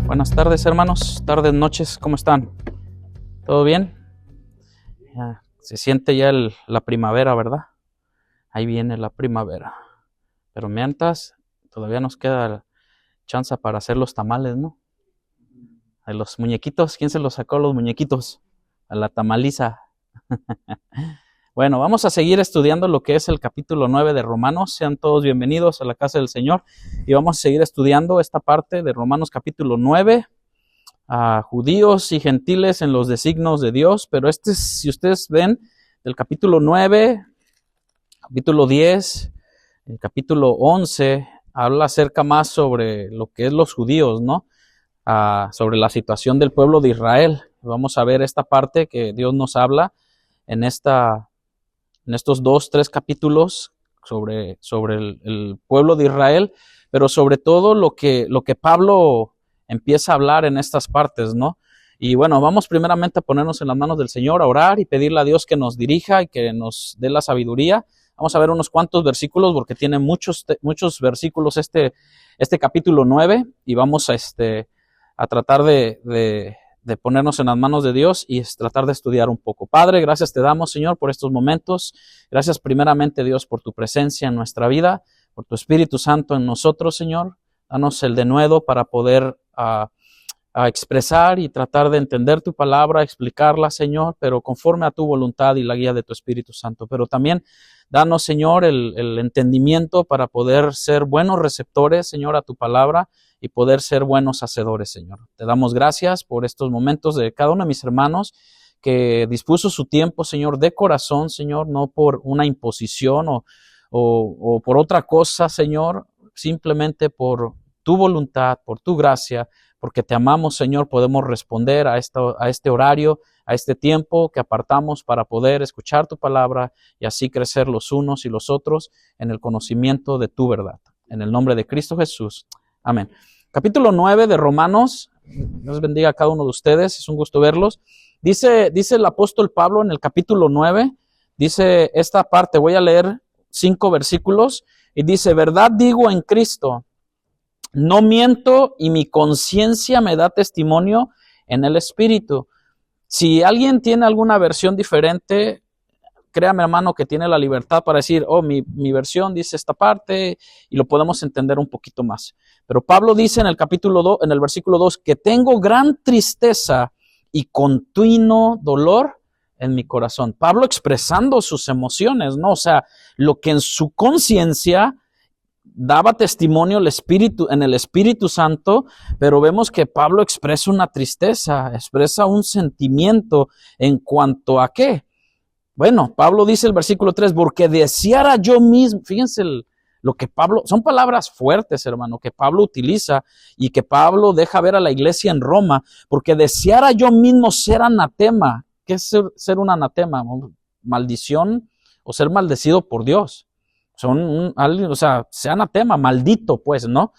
Buenas tardes, hermanos, tardes, noches, ¿cómo están? ¿Todo bien? Ya, se siente ya la primavera, ¿verdad? Ahí viene la primavera. Pero mientras, todavía nos queda chance para hacer los tamales, ¿no? A los muñequitos, ¿quién se los sacó los muñequitos? A la tamaliza. Bueno, vamos a seguir estudiando lo que es el capítulo 9 de Romanos. Sean todos bienvenidos a la casa del Señor. Y vamos a seguir estudiando esta parte de Romanos capítulo 9. Judíos y gentiles en los designios de Dios. Pero si ustedes ven, del capítulo 9, capítulo 10, el capítulo 11, habla acerca más sobre lo que es los judíos, ¿no? Sobre la situación del pueblo de Israel. Vamos a ver esta parte que Dios nos habla en estos 2-3 capítulos sobre el pueblo de Israel, pero sobre todo lo que Pablo empieza a hablar en estas partes, ¿no? Y bueno, vamos primeramente a ponernos en las manos del Señor, a orar y pedirle a Dios que nos dirija y que nos dé la sabiduría. Vamos a ver unos cuantos versículos porque tiene muchos versículos este capítulo 9 y vamos a tratar de ponernos en las manos de Dios y tratar de estudiar un poco. Padre, gracias te damos, Señor, por estos momentos. Gracias primeramente, Dios, por tu presencia en nuestra vida, por tu Espíritu Santo en nosotros, Señor. Danos el denuedo para poder expresar y tratar de entender tu palabra, explicarla, Señor, pero conforme a tu voluntad y la guía de tu Espíritu Santo. Pero también danos, Señor, el entendimiento para poder ser buenos receptores, Señor, a tu palabra y poder ser buenos hacedores, Señor. Te damos gracias por estos momentos de cada uno de mis hermanos que dispuso su tiempo, Señor, de corazón, Señor, no por una imposición o por otra cosa, Señor, simplemente por tu voluntad, por tu gracia, porque te amamos, Señor, podemos responder a este horario, a este tiempo que apartamos para poder escuchar tu palabra y así crecer los unos y los otros en el conocimiento de tu verdad. En el nombre de Cristo Jesús. Amén. Capítulo 9 de Romanos. Dios bendiga a cada uno de ustedes. Es un gusto verlos. Dice el apóstol Pablo en el capítulo 9, dice esta parte, voy a leer 5 versículos y dice: verdad digo en Cristo, no miento y mi conciencia me da testimonio en el Espíritu. Si alguien tiene alguna versión diferente, créame, hermano, que tiene la libertad para decir, mi versión dice esta parte y lo podemos entender un poquito más. Pero Pablo dice en el versículo 2, que tengo gran tristeza y continuo dolor en mi corazón. Pablo expresando sus emociones, ¿no? O sea, lo que en su conciencia daba testimonio en el Espíritu Santo, pero vemos que Pablo expresa una tristeza, expresa un sentimiento en cuanto a ¿qué? Bueno, Pablo dice el versículo 3, porque deseara yo mismo, fíjense lo que Pablo, son palabras fuertes, hermano, que Pablo utiliza y que Pablo deja ver a la iglesia en Roma, porque deseara yo mismo ser anatema. ¿Qué es ser un anatema? Maldición o ser maldecido por Dios. Sea anatema, maldito, pues, ¿no?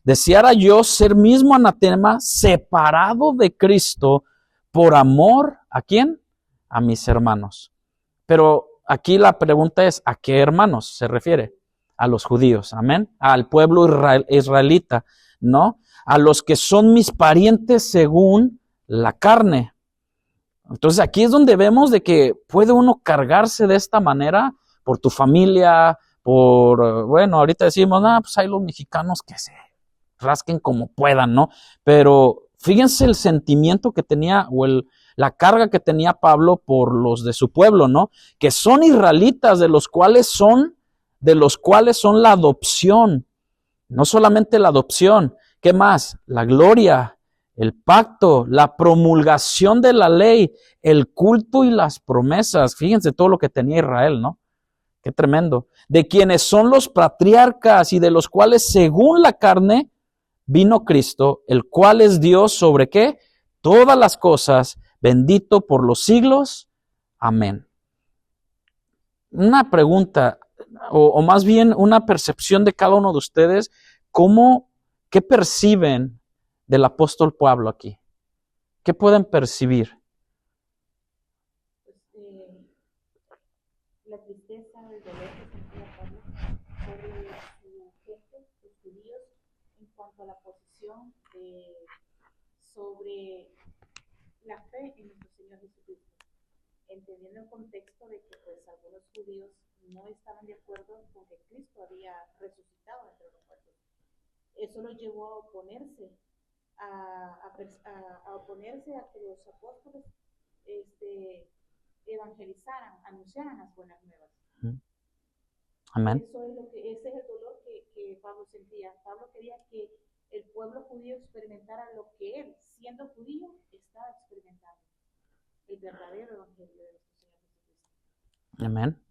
Deseara yo ser mismo anatema, separado de Cristo, por amor, ¿a quién? A mis hermanos. Pero aquí la pregunta es, ¿a qué hermanos se refiere? A los judíos, amén, al pueblo israelita, ¿no? A los que son mis parientes según la carne. Entonces aquí es donde vemos de que puede uno cargarse de esta manera por tu familia, ahorita decimos, pues hay los mexicanos que se rasquen como puedan, ¿no? Pero fíjense el sentimiento que tenía la carga que tenía Pablo por los de su pueblo, ¿no? Que son israelitas, de los cuales son la adopción. No solamente la adopción, ¿qué más? La gloria, el pacto, la promulgación de la ley, el culto y las promesas. Fíjense todo lo que tenía Israel, ¿no? Qué tremendo. De quienes son los patriarcas y de los cuales según la carne vino Cristo, el cual es Dios sobre ¿qué? Todas las cosas, bendito por los siglos. Amén. Una pregunta, o más bien una percepción de cada uno de ustedes, ¿qué perciben del apóstol Pablo aquí? ¿Qué pueden percibir? La tristeza, el dolor que sentía Pablo por su gente, los judíos, en cuanto a la posición sobre la fe en nuestro Señor Jesucristo, entendiendo el contexto de que pues algunos judíos no estaban de acuerdo con que Cristo había resucitado entre los muertos. Eso los llevó a oponerse a oponerse a que los apóstoles evangelizaran, anunciaran las buenas nuevas. Amén. Ese es el dolor que Pablo sentía. Pablo quería que el pueblo judío experimentara lo que él, siendo judío, estaba experimentando. El verdadero evangelio de nuestro Señor Jesucristo. Amén.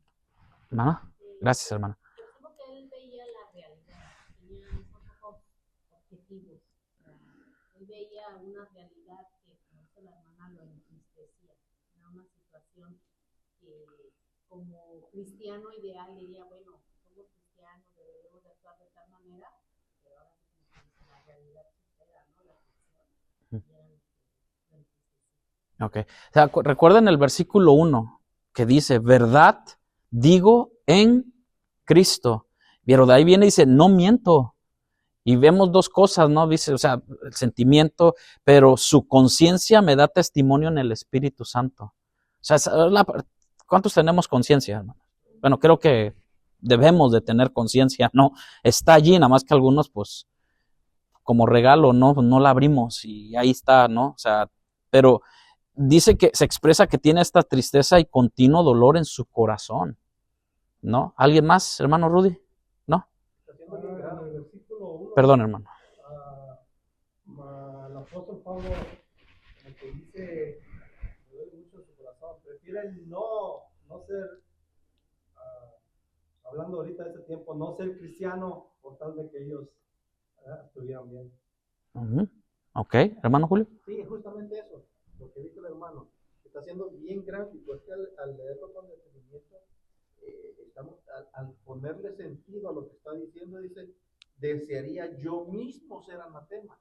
Hermana, gracias, hermana. Yo creo que él veía la realidad, tenía esos ojos objetivos. Él veía una realidad que, como dice la hermana, lo entristecía. Era una situación que, como cristiano ideal, diría, bueno, somos cristianos, debemos de actuar de tal manera, pero ahora sí, la realidad supera, ¿no? La ficción. Ok. O sea, recuerden el versículo 1 que dice, verdad digo en Cristo. Pero de ahí viene y dice, no miento. Y vemos dos cosas, ¿no? Dice, o sea, el sentimiento, pero su conciencia me da testimonio en el Espíritu Santo. O sea, ¿cuántos tenemos conciencia, hermano? Bueno, creo que debemos de tener conciencia, ¿no? Está allí, nada más que algunos, pues, como regalo, no la abrimos y ahí está, ¿no? O sea, pero dice que se expresa que tiene esta tristeza y continuo dolor en su corazón, ¿no? ¿Alguien más, hermano Rudy? ¿No? Perdón, hermano. El apóstol Pablo, el que dice, me duele mucho su corazón, prefiere no ser, hablando ahorita de este tiempo, no ser cristiano por tal de que ellos estuvieran bien. Ok, hermano Julio. Sí, justamente eso, lo que dice el hermano, está siendo bien gráfico, es que al leerlo con detenimiento, al ponerle sentido a lo que está diciendo, dice, desearía yo mismo ser anatema.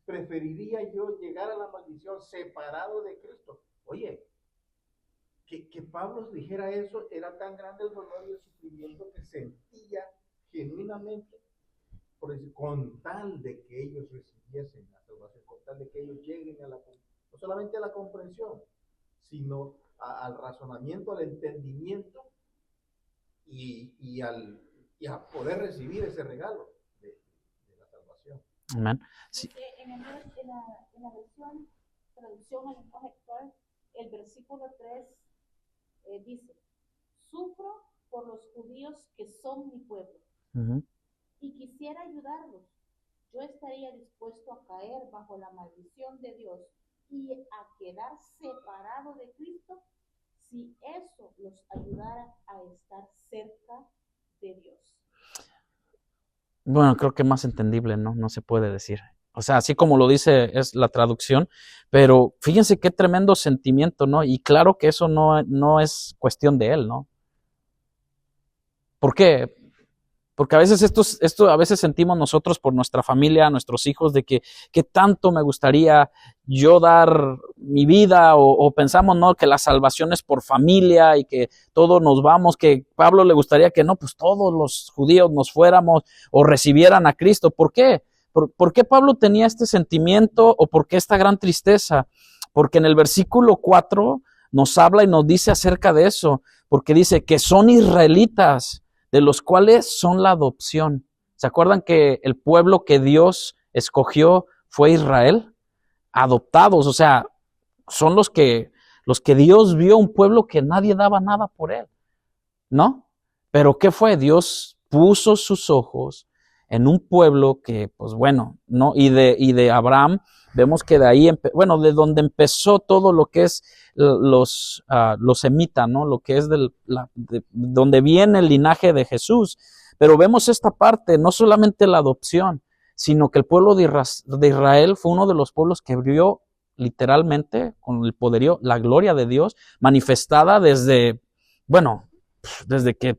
Preferiría yo llegar a la maldición separado de Cristo. Oye, que Pablo dijera eso, era tan grande el dolor y el sufrimiento que sentía genuinamente con tal de que ellos recibiesen la salvación, con tal de que ellos lleguen a no solamente a la comprensión, sino al razonamiento, al entendimiento y a poder recibir ese regalo de la salvación. Amén. Sí. En la versión, traducción al lenguaje actual, el versículo 3 dice, sufro por los judíos que son mi pueblo. Y quisiera ayudarlos. Yo estaría dispuesto a caer bajo la maldición de Dios y a quedar separado de Cristo si eso los ayudara a estar cerca de Dios. Bueno, creo que más entendible, ¿no? No se puede decir. O sea, así como lo dice es la traducción, pero fíjense qué tremendo sentimiento, ¿no? Y claro que eso no es cuestión de él, ¿no? ¿Por qué? Porque a veces esto a veces sentimos nosotros por nuestra familia, nuestros hijos, de que tanto me gustaría yo dar mi vida, o pensamos, ¿no? Que la salvación es por familia y que todos nos vamos, que Pablo le gustaría que no, pues todos los judíos nos fuéramos o recibieran a Cristo. ¿Por qué? ¿Por qué Pablo tenía este sentimiento o por qué esta gran tristeza? Porque en el versículo 4 nos habla y nos dice acerca de eso, porque dice que son israelitas, de los cuales son la adopción. ¿Se acuerdan que el pueblo que Dios escogió fue Israel? Adoptados, o sea, son los que Dios vio, un pueblo que nadie daba nada por él, ¿no? Pero ¿qué fue? Dios puso sus ojos en un pueblo que, pues bueno, ¿no? Y de Abraham, vemos que de ahí, de donde empezó todo lo que es los semitas, ¿no? Lo que es de donde viene el linaje de Jesús. Pero vemos esta parte, no solamente la adopción, sino que el pueblo de Israel fue uno de los pueblos que vio literalmente con el poderío, la gloria de Dios manifestada desde, desde que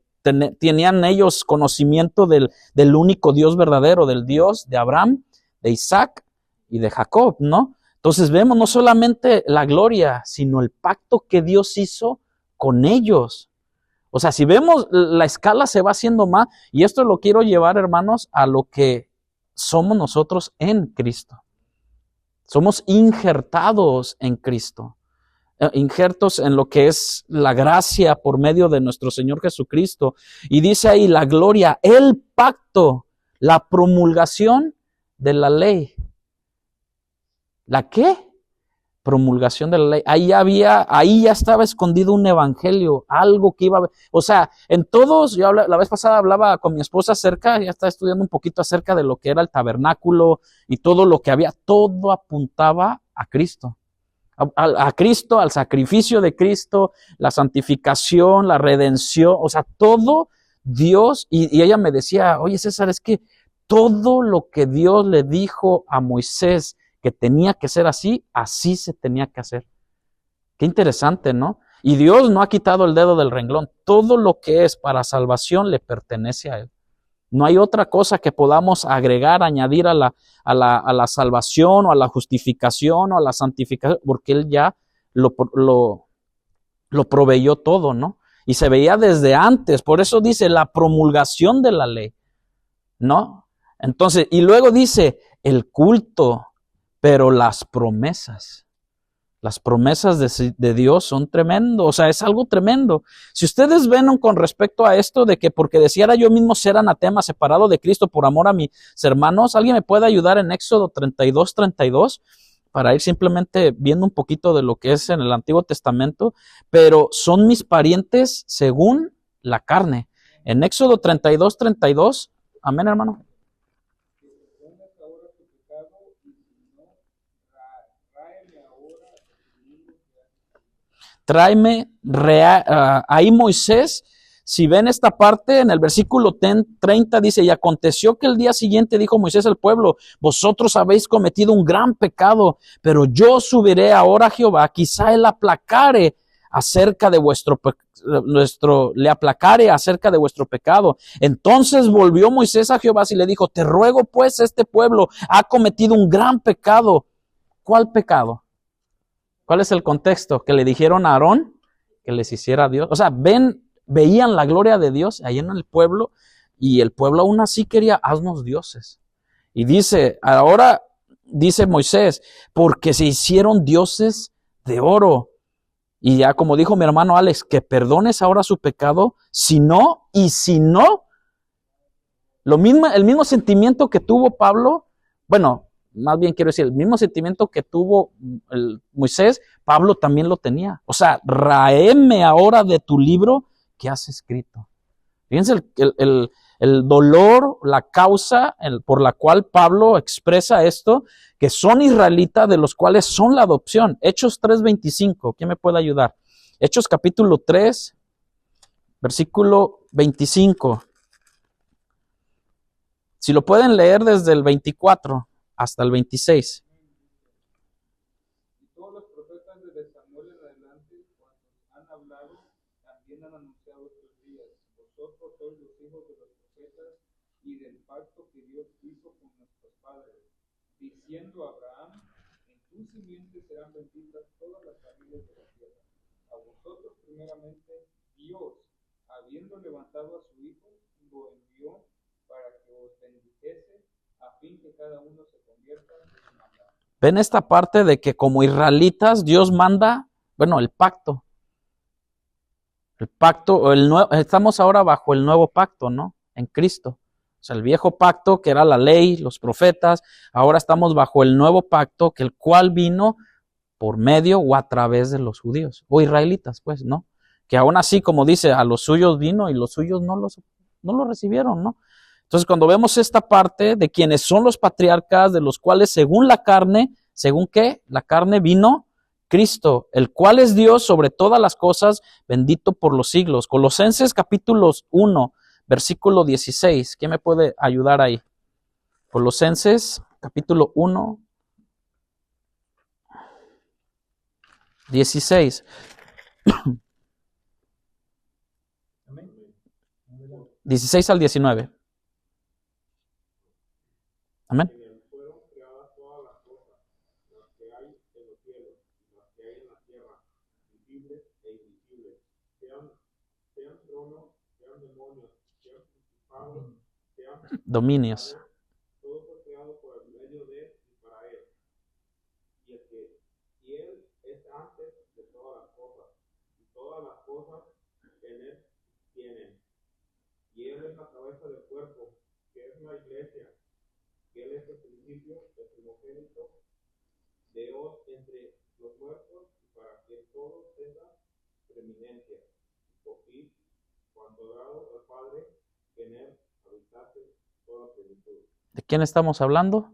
tenían ellos conocimiento del único Dios verdadero, del Dios de Abraham, de Isaac y de Jacob, ¿no? Entonces vemos no solamente la gloria, sino el pacto que Dios hizo con ellos. O sea, si vemos, la escala se va haciendo más, y esto lo quiero llevar, hermanos, a lo que somos nosotros en Cristo. Somos injertados en Cristo, injertos en lo que es la gracia por medio de nuestro Señor Jesucristo. Y dice ahí la gloria, el pacto, la promulgación de la ley. ¿La qué? Promulgación de la ley. Ahí ya estaba escondido un evangelio, algo que iba a... O sea, en todos, yo la vez pasada hablaba con mi esposa acerca, ya estaba estudiando un poquito acerca de lo que era el tabernáculo y todo lo que había, todo apuntaba a Cristo. A Cristo, al sacrificio de Cristo, la santificación, la redención, o sea, todo Dios, y ella me decía, oye César, es que todo lo que Dios le dijo a Moisés que tenía que ser así, así se tenía que hacer. Qué interesante, ¿no? Y Dios no ha quitado el dedo del renglón. Todo lo que es para salvación le pertenece a Él. No hay otra cosa que podamos agregar, añadir a la salvación o a la justificación o a la santificación, porque Él ya lo proveyó todo, ¿no? Y se veía desde antes, por eso dice la promulgación de la ley, ¿no? Entonces, y luego dice el culto, pero las promesas de Dios son tremendo, o sea, es algo tremendo. Si ustedes ven con respecto a esto de que porque deseara yo mismo ser anatema, separado de Cristo por amor a mis hermanos, ¿alguien me puede ayudar en Éxodo 32 para ir simplemente viendo un poquito de lo que es en el Antiguo Testamento? Pero son mis parientes según la carne. En Éxodo 32, amén, hermano. Ahí Moisés, si ven esta parte en el versículo 30 dice, y aconteció que el día siguiente dijo Moisés al pueblo, vosotros habéis cometido un gran pecado, pero yo subiré ahora a Jehová, quizá él aplacare acerca de le aplacare acerca de vuestro pecado. Entonces volvió Moisés a Jehová y le dijo, te ruego pues, este pueblo ha cometido un gran pecado. ¿Cuál pecado? ¿Cuál es el contexto? Que le dijeron a Aarón que les hiciera Dios. O sea, veían la gloria de Dios ahí en el pueblo, y el pueblo aún así quería, haznos dioses. Y ahora dice Moisés, porque se hicieron dioses de oro. Y ya como dijo mi hermano Alex, que perdones ahora su pecado, si no, el mismo sentimiento que tuvo Pablo, bueno, más bien quiero decir, el mismo sentimiento que tuvo Moisés, Pablo también lo tenía. O sea, raeme ahora de tu libro que has escrito. Fíjense el dolor, la causa por la cual Pablo expresa esto, que son israelitas, de los cuales son la adopción. Hechos 3:25, ¿quién me puede ayudar? Hechos capítulo 3, versículo 25. Si lo pueden leer desde el 24 hasta el 26. Y todos los profetas desde Samuel en adelante, cuando han hablado, también han anunciado estos días. Vosotros sois los hijos de los profetas y del pacto que Dios hizo con nuestros padres, diciendo a Abraham, en tu simiente serán benditas todas las familias de la tierra. A vosotros primeramente Dios, habiendo levantado a su Hijo, lo envió para que os bendijese, a fin que cada uno se convierta en su maldad. Ven esta parte de que como israelitas Dios manda, bueno, el pacto. El pacto, estamos ahora bajo el nuevo pacto, ¿no? En Cristo. O sea, el viejo pacto que era la ley, los profetas, ahora estamos bajo el nuevo pacto, que el cual vino por medio o a través de los judíos, o israelitas, pues, ¿no? Que aún así, como dice, a los suyos vino y los suyos no lo recibieron, ¿no? Entonces, cuando vemos esta parte de quienes son los patriarcas, de los cuales según la carne, ¿según qué? La carne vino Cristo, el cual es Dios sobre todas las cosas, bendito por los siglos. Colosenses capítulo 1, versículo 16. ¿Quién me puede ayudar ahí? Colosenses capítulo 1, 16. Amén. 16 al 19. Amén. En él fueron creadas todas las cosas, las que hay en los cielos y las que hay en la tierra, visibles e invisibles, sean tronos, sean demonios, sean principados, sean Dominios. todo fue creado por el medio de y para él. Y él es antes de todas las cosas, y todas las cosas en él tienen. Y él es la cabeza del cuerpo, que es la iglesia, que él es el principio, el primogénito de Dios entre los muertos, y para que todo tenga preeminencia. Y cuando dado al Padre, que en él habitase toda plenitud. ¿De quién estamos hablando?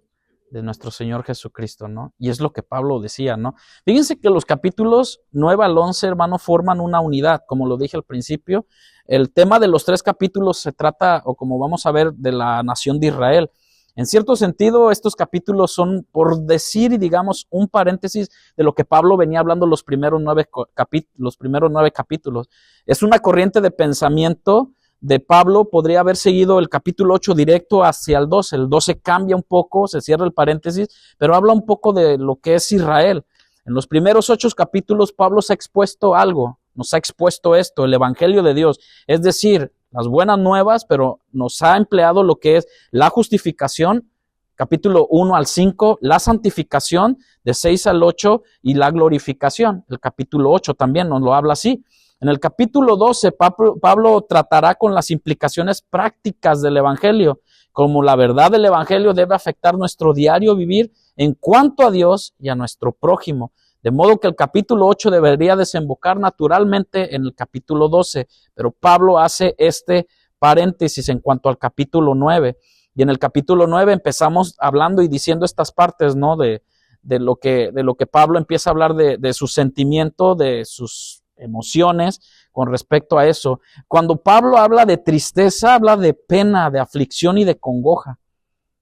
De nuestro Señor Jesucristo, ¿no? Y es lo que Pablo decía, ¿no? Fíjense que los capítulos 9 al 11, hermano, forman una unidad, como lo dije al principio. El tema de los 3 capítulos se trata, o como vamos a ver, de la nación de Israel. En cierto sentido, estos capítulos son, por decir, digamos, un paréntesis de lo que Pablo venía hablando los primeros 9 capítulos. Es una corriente de pensamiento de Pablo, podría haber seguido el capítulo 8 directo hacia el 12. El 12 cambia un poco, se cierra el paréntesis, pero habla un poco de lo que es Israel. En los primeros 8 capítulos, Pablo se ha expuesto algo, nos ha expuesto esto, el evangelio de Dios, es decir, las buenas nuevas, pero nos ha empleado lo que es la justificación, capítulo 1 al 5, la santificación de 6 al 8 y la glorificación. El capítulo 8 también nos lo habla así. En el capítulo 12, Pablo tratará con las implicaciones prácticas del evangelio, como la verdad del evangelio debe afectar nuestro diario vivir en cuanto a Dios y a nuestro prójimo. De modo que el capítulo 8 debería desembocar naturalmente en el capítulo 12, pero Pablo hace este paréntesis en cuanto al capítulo 9. Y en el capítulo 9 empezamos hablando y diciendo estas partes, ¿no? De lo que Pablo empieza a hablar de su sentimiento, de sus emociones con respecto a eso. Cuando Pablo habla de tristeza, habla de pena, de aflicción y de congoja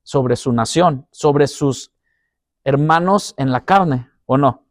sobre su nación, sobre sus hermanos en la carne, ¿o no?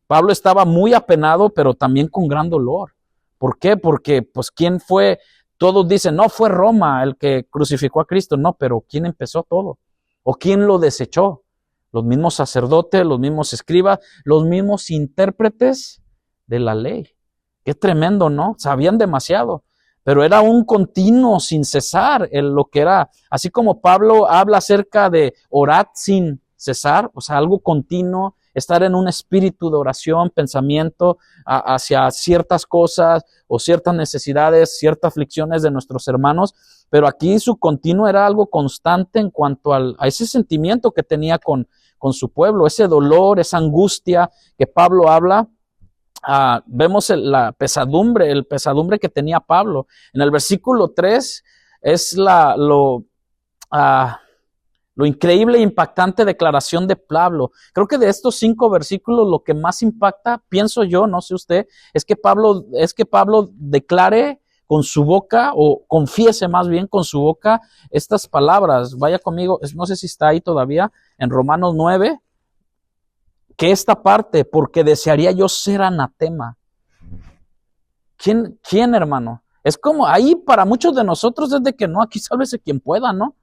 Pablo estaba muy apenado, pero también con gran dolor. ¿Por qué? Porque, pues, ¿quién fue? Todos dicen, no, fue Roma el que crucificó a Cristo. No, pero ¿quién empezó todo? ¿O quién lo desechó? Los mismos sacerdotes, los mismos escribas, los mismos intérpretes de la ley. Qué tremendo, ¿no? Sabían demasiado, pero era un continuo sin cesar lo que era, así como Pablo habla acerca de orar sin cesar, o sea, algo continuo, estar en un espíritu de oración, pensamiento hacia ciertas cosas o ciertas necesidades, ciertas aflicciones de nuestros hermanos, pero aquí su continuo era algo constante en cuanto a ese sentimiento que tenía con su pueblo, ese dolor, esa angustia que Pablo habla. Vemos la pesadumbre, el pesadumbre que tenía Pablo. En el versículo 3 es lo increíble e impactante declaración de Pablo. Creo que de estos 5 versículos lo que más impacta, pienso yo, no sé usted, es que Pablo declare con su boca, o confiese más bien con su boca estas palabras. Vaya conmigo, no sé si está ahí todavía, en Romanos 9, que esta parte, porque desearía yo ser anatema. ¿Quién, hermano? Es como ahí para muchos de nosotros es de que no, aquí sálvese quien pueda, ¿no?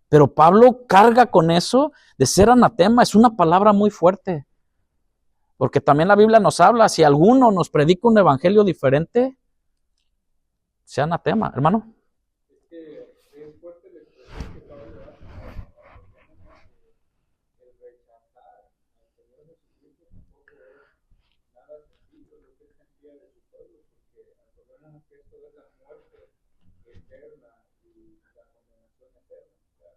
Pero Pablo carga con eso de ser anatema, es una palabra muy fuerte. Porque también la Biblia nos habla, si alguno nos predica un evangelio diferente, sea anatema, hermano. Es que es fuerte la expresión que Pablo hace. El rechazar al Señor Jesucristo tampoco es nada sencillo lo que él sentía de su pueblo, porque acordémonos que esto es la muerte eterna y la condenación eterna. O sea,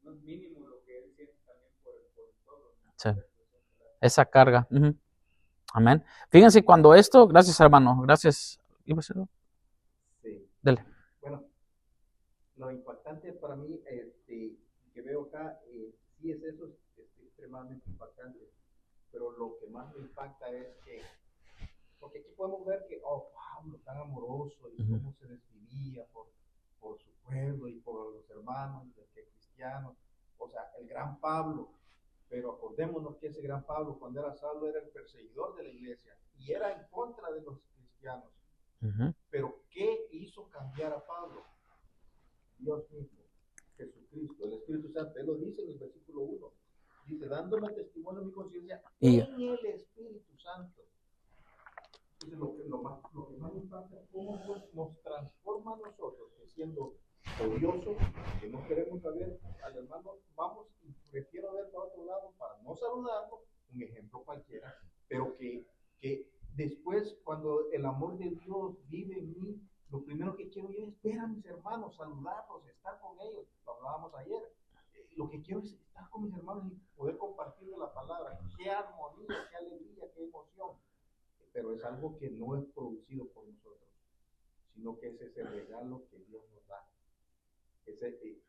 no es mínimo lo que él siente también por el pueblo, ¿no? Sí. Esa carga. Amén. Fíjense cuando esto, gracias hermano, gracias. Sí. Dele. Bueno, lo impactante para mí, que veo acá, sí es eso, es extremadamente impactante, pero lo que más me impacta es que, porque aquí podemos ver que, Pablo tan amoroso y cómo se desvivía por su pueblo y por los hermanos, que cristianos, o sea, el gran Pablo. Pero acordémonos que ese gran Pablo, cuando era Saulo, era el perseguidor de la iglesia y era en contra de los cristianos. Pero ¿qué a enviar a Pablo? Dios mismo, Jesucristo, el Espíritu Santo. Él lo dice en el versículo 1. Dice, dándome testimonio de mi conciencia Y- en el Espíritu Santo. Entonces, lo que más impacta es cómo nos transforma a nosotros, que siendo odiosos, que no queremos saber al hermano, vamos y prefiero ver para otro lado para no saludarlo, un ejemplo cualquiera, pero que después, cuando el amor de Dios vive en mí, lo primero que quiero yo es ver a mis hermanos, saludarlos, estar con ellos. Lo hablábamos ayer. Lo que quiero es estar con mis hermanos y poder compartir la palabra. Qué armonía, qué alegría, qué emoción. Pero es algo que no es producido por nosotros, sino que es ese regalo que Dios nos da.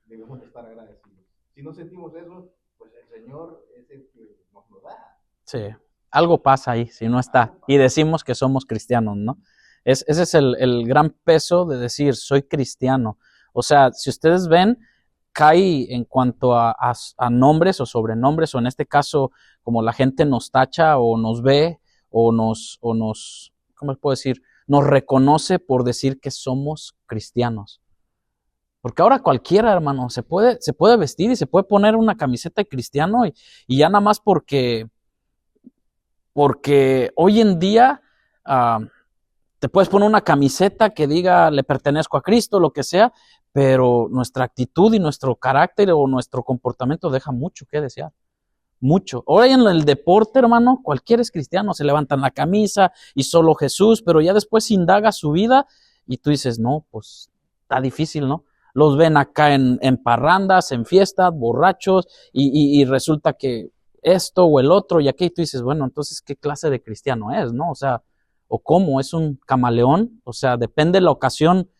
Debemos de estar agradecidos. Si no sentimos eso, pues el Señor es el que nos lo da. Sí, algo pasa ahí si no está. Y decimos que somos cristianos, ¿no? Ese es el gran peso de decir, soy cristiano. O sea, si ustedes ven, cae en cuanto a nombres o sobrenombres, o en este caso, como la gente nos tacha o nos ve, o nos, ¿cómo les puedo decir? Nos reconoce por decir que somos cristianos. Porque ahora cualquiera, hermano, se puede vestir y se puede poner una camiseta de cristiano y ya nada más porque hoy en día te puedes poner una camiseta que diga le pertenezco a Cristo, lo que sea, pero nuestra actitud y nuestro carácter o nuestro comportamiento deja mucho que desear. Mucho. Ahora en el deporte, hermano, cualquiera es cristiano, se levantan la camisa y solo Jesús, pero ya después indaga su vida y tú dices, no, pues está difícil, ¿no? Los ven acá en parrandas, en fiestas, borrachos y resulta que esto o el otro y aquí tú dices, bueno, entonces, ¿qué clase de cristiano es, no? O sea, o cómo, es un camaleón, o sea, depende de la ocasión,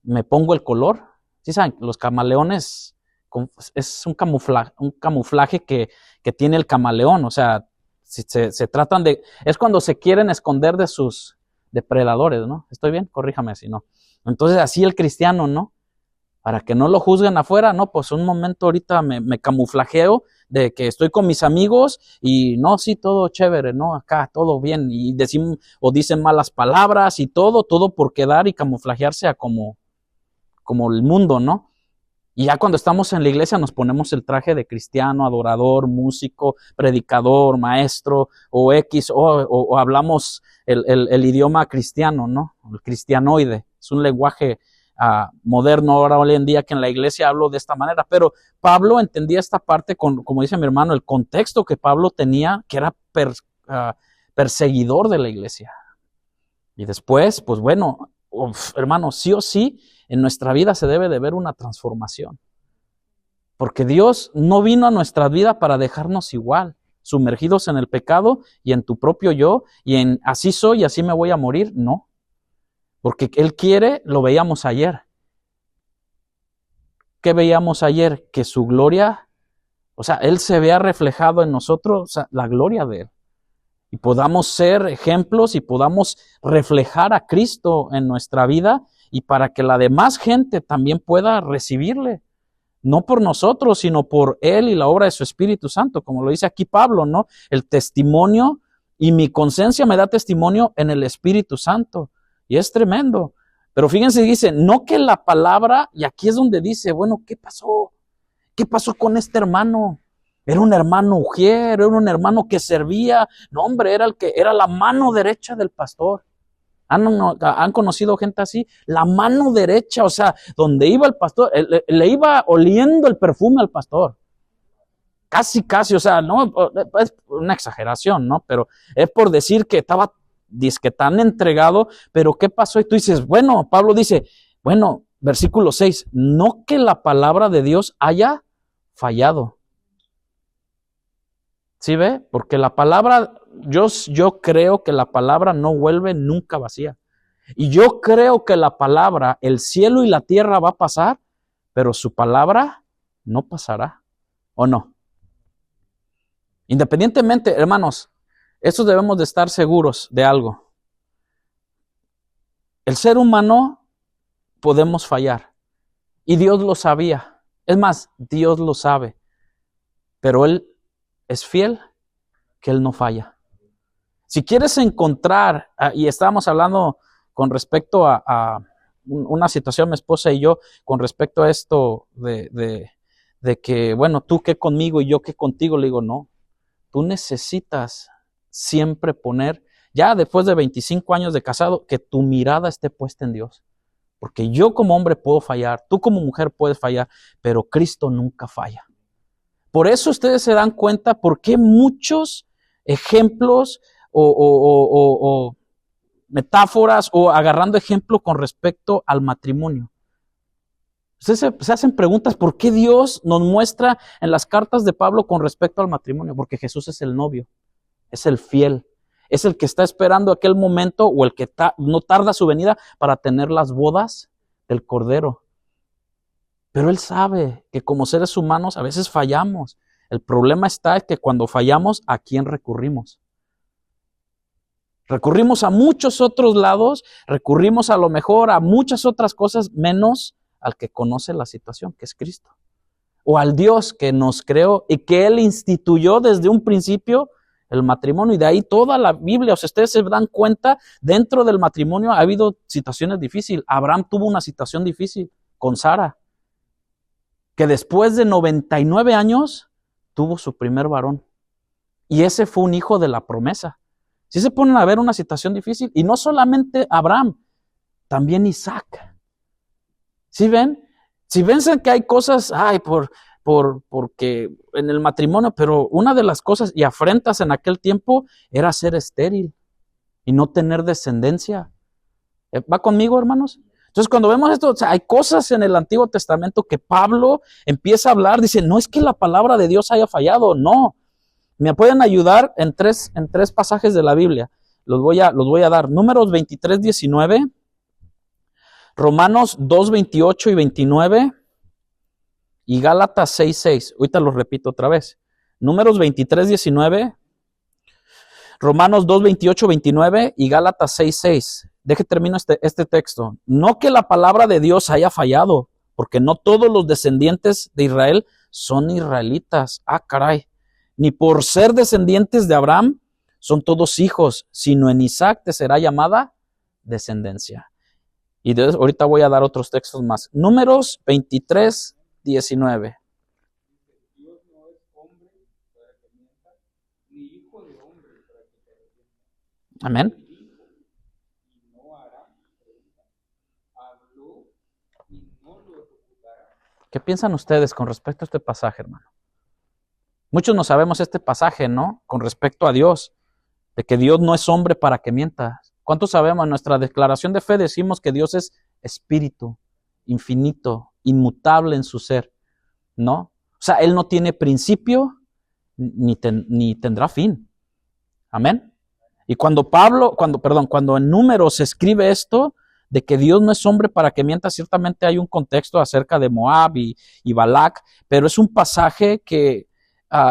me pongo el color. ¿Sí saben? Los camaleones es un camuflaje que tiene el camaleón, o sea, si se tratan de, es cuando se quieren esconder de sus depredadores, ¿no? ¿Estoy bien? Corríjame si no. Entonces, así el cristiano, ¿no? Para que no lo juzguen afuera, no, pues un momento ahorita me camuflajeo de que estoy con mis amigos y no, sí, todo chévere, ¿no? Acá todo bien y decimos o dicen malas palabras y todo por quedar y camuflajearse a como el mundo, ¿no? Y ya cuando estamos en la iglesia nos ponemos el traje de cristiano, adorador, músico, predicador, maestro o X o hablamos el idioma cristiano, ¿no? El cristianoide, es un lenguaje moderno ahora hoy en día que en la iglesia hablo de esta manera, pero Pablo entendía esta parte como dice mi hermano, el contexto que Pablo tenía, que era perseguidor de la iglesia. Y después, pues bueno, hermano, sí o sí, en nuestra vida se debe de ver una transformación. Porque Dios no vino a nuestra vida para dejarnos igual, sumergidos en el pecado y en tu propio yo, y en así soy y así me voy a morir, no. Porque Él quiere, lo veíamos ayer. ¿Qué veíamos ayer? Que su gloria, o sea, Él se vea reflejado en nosotros, o sea, la gloria de Él. Y podamos ser ejemplos y podamos reflejar a Cristo en nuestra vida y para que la demás gente también pueda recibirle. No por nosotros, sino por Él y la obra de su Espíritu Santo, como lo dice aquí Pablo, ¿no? El testimonio y mi conciencia me da testimonio en el Espíritu Santo. Y es tremendo. Pero fíjense, dice, no que la palabra, y aquí es donde dice, bueno, ¿qué pasó? ¿Qué pasó con este hermano? Era un hermano ujier, era un hermano que servía. No, hombre, era la mano derecha del pastor. ¿Han conocido gente así? La mano derecha, o sea, donde iba el pastor, le iba oliendo el perfume al pastor. Casi, o sea, no, es una exageración, ¿no? Pero es por decir que estaba dizque tan entregado, pero ¿qué pasó? Y tú dices, bueno, Pablo dice, bueno, versículo 6, no que la palabra de Dios haya fallado. ¿Sí ve? Porque la palabra, yo creo que la palabra no vuelve nunca vacía. Y yo creo que la palabra, el cielo y la tierra va a pasar, pero su palabra no pasará. ¿O no? Independientemente, hermanos, estos debemos de estar seguros de algo. El ser humano podemos fallar. Y Dios lo sabía. Es más, Dios lo sabe. Pero Él es fiel, que Él no falla. Si quieres encontrar, y estábamos hablando con respecto a una situación mi esposa y yo con respecto a esto de que, bueno, tú qué conmigo y yo qué contigo. Le digo, no, tú necesitas siempre poner, ya después de 25 años de casado, que tu mirada esté puesta en Dios. Porque yo como hombre puedo fallar, tú como mujer puedes fallar, pero Cristo nunca falla. Por eso ustedes se dan cuenta por qué muchos ejemplos o metáforas o agarrando ejemplo con respecto al matrimonio. Ustedes se hacen preguntas, ¿por qué Dios nos muestra en las cartas de Pablo con respecto al matrimonio? Porque Jesús es el novio, es el fiel, es el que está esperando aquel momento o el que no tarda su venida para tener las bodas del Cordero. Pero Él sabe que como seres humanos a veces fallamos. El problema está en que cuando fallamos, ¿a quién recurrimos? Recurrimos a muchos otros lados, recurrimos a lo mejor a muchas otras cosas, menos al que conoce la situación, que es Cristo. O al Dios que nos creó y que Él instituyó desde un principio el matrimonio. Y de ahí toda la Biblia, o sea, ustedes se dan cuenta, dentro del matrimonio ha habido situaciones difíciles. Abraham tuvo una situación difícil con Sara, que después de 99 años tuvo su primer varón. Y ese fue un hijo de la promesa. Si se ponen a ver una situación difícil, y no solamente Abraham, también Isaac. ¿Sí ven? Si ven que hay cosas, porque en el matrimonio, pero una de las cosas y afrentas en aquel tiempo era ser estéril y no tener descendencia. ¿Va conmigo, hermanos? Entonces, cuando vemos esto, o sea, hay cosas en el Antiguo Testamento que Pablo empieza a hablar, dice, no es que la palabra de Dios haya fallado, no. Me pueden ayudar en tres pasajes de la Biblia. Los voy a dar. Números 23, 19. Romanos 2, 28 y 29. Y Gálatas 6, 6. Ahorita los repito otra vez. Números 23, 19. Romanos 2, 28, 29. Y Gálatas 6, 6. Deje termino este texto. No que la palabra de Dios haya fallado, porque no todos los descendientes de Israel son israelitas. Ah, caray. Ni por ser descendientes de Abraham son todos hijos, sino en Isaac te será llamada descendencia. Y entonces, ahorita voy a dar otros textos más. Números 23, 19. Dios no es hombre para que mienta, ni hijo de hombre para que se arrepienta. Amén. Dijo y no hará, habló y no lo ejecutará. ¿Qué piensan ustedes con respecto a este pasaje, hermano? Muchos no sabemos este pasaje, ¿no? Con respecto a Dios, de que Dios no es hombre para que mienta. ¿Cuántos sabemos? En nuestra declaración de fe decimos que Dios es espíritu, infinito, inmutable en su ser, ¿no? O sea, Él no tiene principio ni tendrá fin. Amén. Y cuando en Números se escribe esto, de que Dios no es hombre para que mienta, ciertamente hay un contexto acerca de Moab y Balac, pero es un pasaje que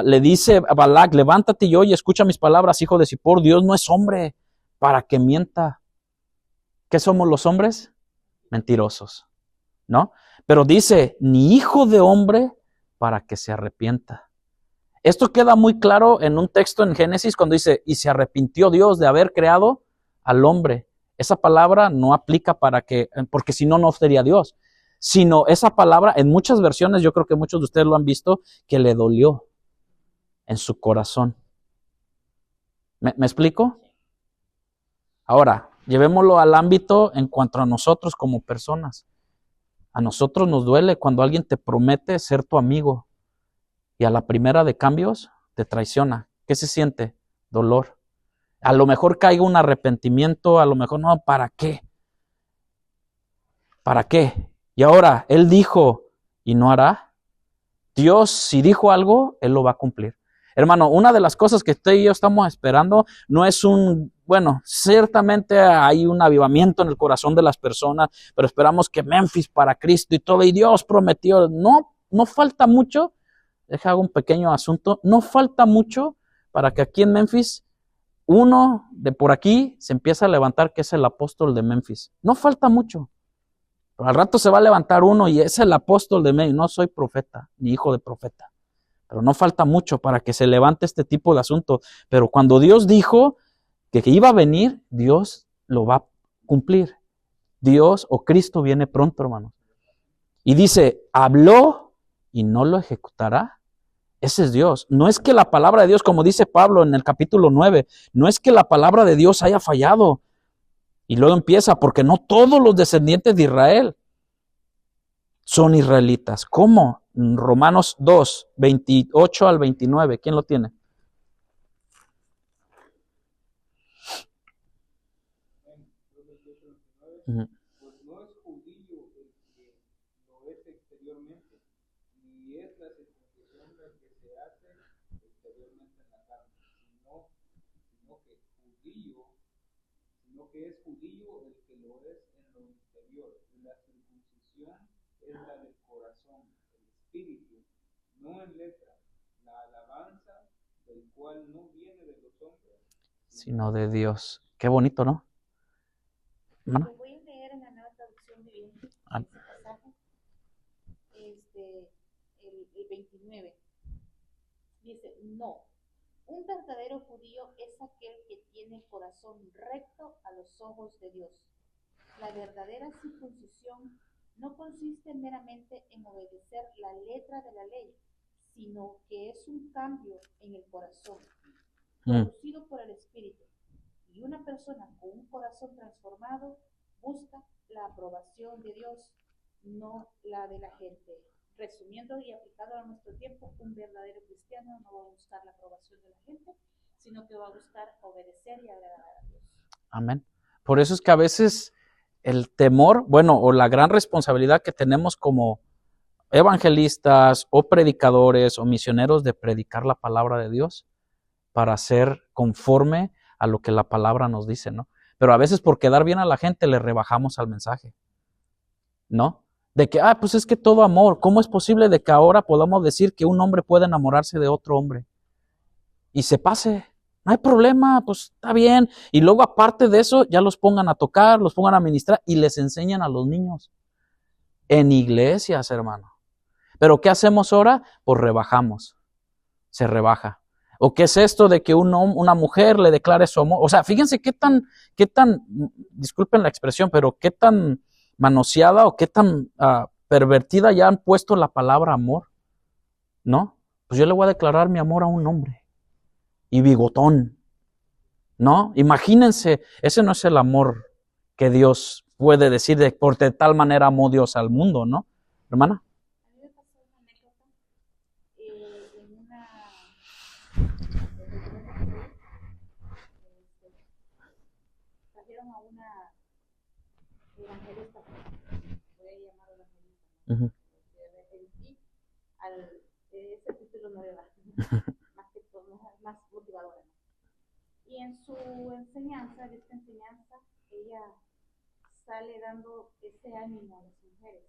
le dice a Balac, levántate y oye, escucha mis palabras, hijo de Zippor, Dios no es hombre para que mienta. ¿Qué somos los hombres? Mentirosos, ¿no? Pero dice, ni hijo de hombre para que se arrepienta. Esto queda muy claro en un texto en Génesis cuando dice, y se arrepintió Dios de haber creado al hombre. Esa palabra no aplica porque si no, no sería Dios. Sino esa palabra, en muchas versiones, yo creo que muchos de ustedes lo han visto, que le dolió en su corazón. ¿Me explico? Ahora, llevémoslo al ámbito en cuanto a nosotros como personas. A nosotros nos duele cuando alguien te promete ser tu amigo y a la primera de cambios te traiciona. ¿Qué se siente? Dolor. A lo mejor caiga un arrepentimiento, a lo mejor no, ¿para qué? ¿Para qué? Y ahora, Él dijo, ¿y no hará? Dios, si dijo algo, Él lo va a cumplir. Hermano, una de las cosas que usted y yo estamos esperando no es ciertamente hay un avivamiento en el corazón de las personas, pero esperamos que Memphis para Cristo y todo, y Dios prometió. No falta mucho, hago un pequeño asunto, no falta mucho para que aquí en Memphis, uno de por aquí se empiece a levantar que es el apóstol de Memphis. No falta mucho. Pero al rato se va a levantar uno y es el apóstol de Memphis. No soy profeta, ni hijo de profeta. Pero no falta mucho para que se levante este tipo de asunto. Pero cuando Dios dijo que iba a venir, Dios lo va a cumplir. Dios o Cristo viene pronto, hermanos. Y dice, habló y no lo ejecutará. Ese es Dios. No es que la palabra de Dios, como dice Pablo en el capítulo 9, no es que la palabra de Dios haya fallado. Y luego empieza, porque no todos los descendientes de Israel son israelitas. ¿Cómo? Romanos 2, 28 al 29. ¿Quién lo tiene? Uh-huh. Pues no es judío el que lo es exteriormente, ni es la circuncisión la que se hace exteriormente en la carne, sino que es judío el que lo es en lo interior. La circuncisión es la del corazón, el espíritu, no en letra, la alabanza del cual no viene de los hombres, Sino de Dios. Qué bonito, ¿no? ¿Hermana? Lo voy a leer en la nueva traducción viviente, Ah. ese pasaje, el 29. Dice, no, un verdadero judío es aquel que tiene corazón recto a los ojos de Dios. La verdadera circuncisión no consiste meramente en obedecer la letra de la ley, sino que es un cambio en el corazón, producido por el Espíritu. Y una persona con un corazón transformado busca la aprobación de Dios, no la de la gente. Resumiendo y aplicado a nuestro tiempo, un verdadero cristiano no va a buscar la aprobación de la gente, sino que va a buscar obedecer y agradar a Dios. Amén. Por eso es que a veces el temor, bueno, o la gran responsabilidad que tenemos como evangelistas o predicadores o misioneros de predicar la palabra de Dios para ser conforme a lo que la palabra nos dice, ¿no? Pero a veces por quedar bien a la gente le rebajamos al mensaje, ¿no? De que, pues es que todo amor, ¿cómo es posible de que ahora podamos decir que un hombre puede enamorarse de otro hombre? Y se pase, no hay problema, pues está bien. Y luego aparte de eso, ya los pongan a tocar, los pongan a ministrar y les enseñan a los niños. En iglesias, hermano. Pero ¿qué hacemos ahora? Pues rebajamos, se rebaja. ¿O qué es esto de que una mujer le declare su amor? O sea, fíjense qué tan, disculpen la expresión, pero qué tan manoseada o qué tan pervertida ya han puesto la palabra amor, ¿no? Pues yo le voy a declarar mi amor a un hombre y bigotón, ¿no? Imagínense, ese no es el amor que Dios puede decir de por de tal manera amó Dios al mundo, ¿no? Hermana. A mí me pasó una anécdota en una trajeron a una evangelista, voy a llamar evangelista, Uh-huh. Ese título no le da, más que todo, más motivadora. Y en su enseñanza, ella sale dando ese ánimo a las mujeres,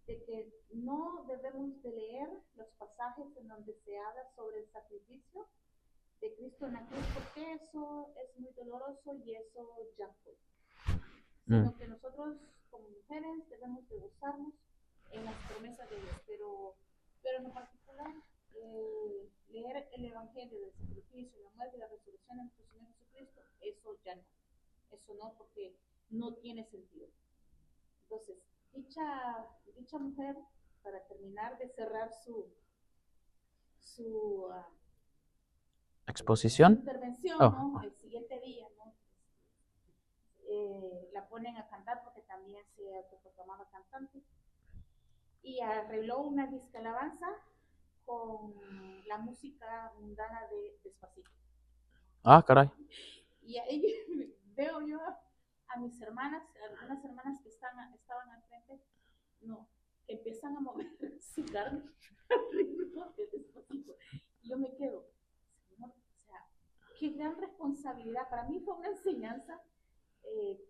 de que no debemos de leer los pasajes en donde se habla sobre el sacrificio de Cristo en la cruz, porque eso es muy doloroso y eso ya fue. Sino que nosotros como mujeres debemos de gozarnos en las promesas de Dios, pero en lo particular, leer el Evangelio del sacrificio, la muerte y la resurrección de nuestro Señor Jesucristo, eso ya no. Eso no, porque no tiene sentido. Entonces, dicha mujer, para terminar de cerrar su exposición, intervención, ¿no? El siguiente día, ¿no? La ponen a cantar porque también se autoproclamaba cantante, y arregló una discalabanza con la música mundana de Despacito. Caray. Y ahí veo yo a mis hermanas, algunas hermanas que estaban al frente, que empiezan a mover su carne al ritmo de Despacito. Y yo me quedo, Señor, o sea, qué gran responsabilidad. Para mí fue una enseñanza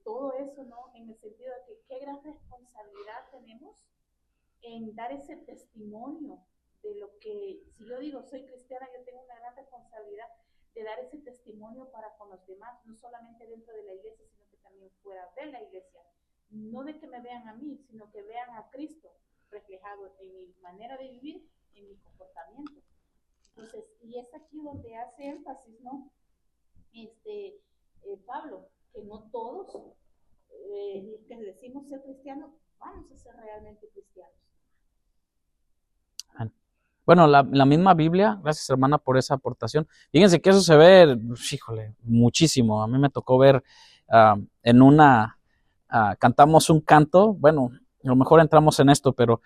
todo eso, ¿no? En el sentido de que qué gran responsabilidad tenemos en dar ese testimonio de lo que, si yo digo soy cristiana, yo tengo una gran responsabilidad de dar ese testimonio para con los demás, no solamente dentro de la iglesia, sino que también fuera de la iglesia. No de que me vean a mí, sino que vean a Cristo reflejado en mi manera de vivir, en mi comportamiento. Entonces, y es aquí donde hace énfasis, ¿no? Pablo, que no todos los que decimos ser cristianos, vamos a ser realmente cristianos. Bueno, la misma Biblia, gracias hermana por esa aportación. Fíjense que eso se ve, híjole, muchísimo. A mí me tocó ver en una, cantamos un canto, bueno, a lo mejor entramos en esto, pero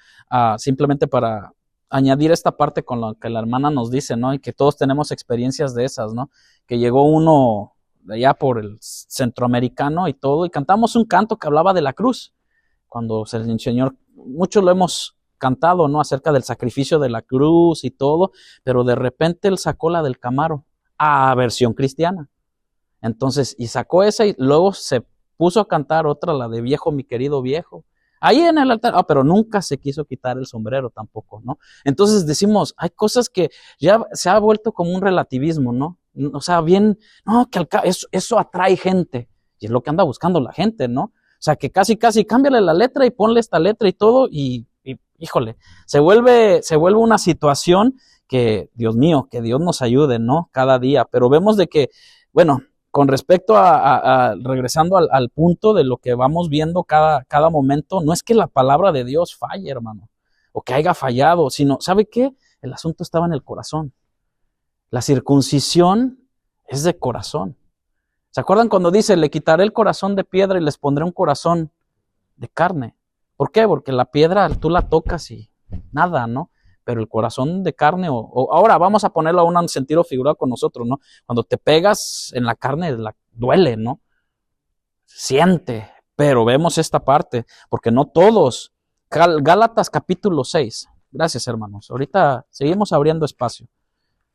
simplemente para añadir esta parte con lo que la hermana nos dice, ¿no? Y que todos tenemos experiencias de esas, ¿no? Que llegó uno de allá por el centroamericano y todo, y cantamos un canto que hablaba de la cruz. Cuando el Señor, muchos lo hemos cantado, ¿no? Acerca del sacrificio de la cruz y todo, pero de repente él sacó la del Camaro a versión cristiana. Entonces, y sacó esa y luego se puso a cantar otra, la de Viejo, mi querido viejo. Ahí en el altar, pero nunca se quiso quitar el sombrero tampoco, ¿no? Entonces decimos, hay cosas que ya se ha vuelto como un relativismo, ¿no? O sea, bien, no, que eso atrae gente, y es lo que anda buscando la gente, ¿no? O sea, que casi, cámbiale la letra y ponle esta letra y todo, y híjole, se vuelve una situación que, Dios mío, que Dios nos ayude, ¿no? Cada día, pero vemos de que, bueno, con respecto regresando al punto de lo que vamos viendo cada momento, no es que la palabra de Dios falle, hermano, o que haya fallado, sino, ¿sabe qué? El asunto estaba en el corazón. La circuncisión es de corazón. ¿Se acuerdan cuando dice, le quitaré el corazón de piedra y les pondré un corazón de carne? ¿Por qué? Porque la piedra tú la tocas y nada, ¿no? Pero el corazón de carne, o ahora vamos a ponerlo a un sentido figurado con nosotros, ¿no? Cuando te pegas en la carne, duele, ¿no? Siente, pero vemos esta parte, porque no todos. Gálatas capítulo 6. Gracias, hermanos. Ahorita seguimos abriendo espacio.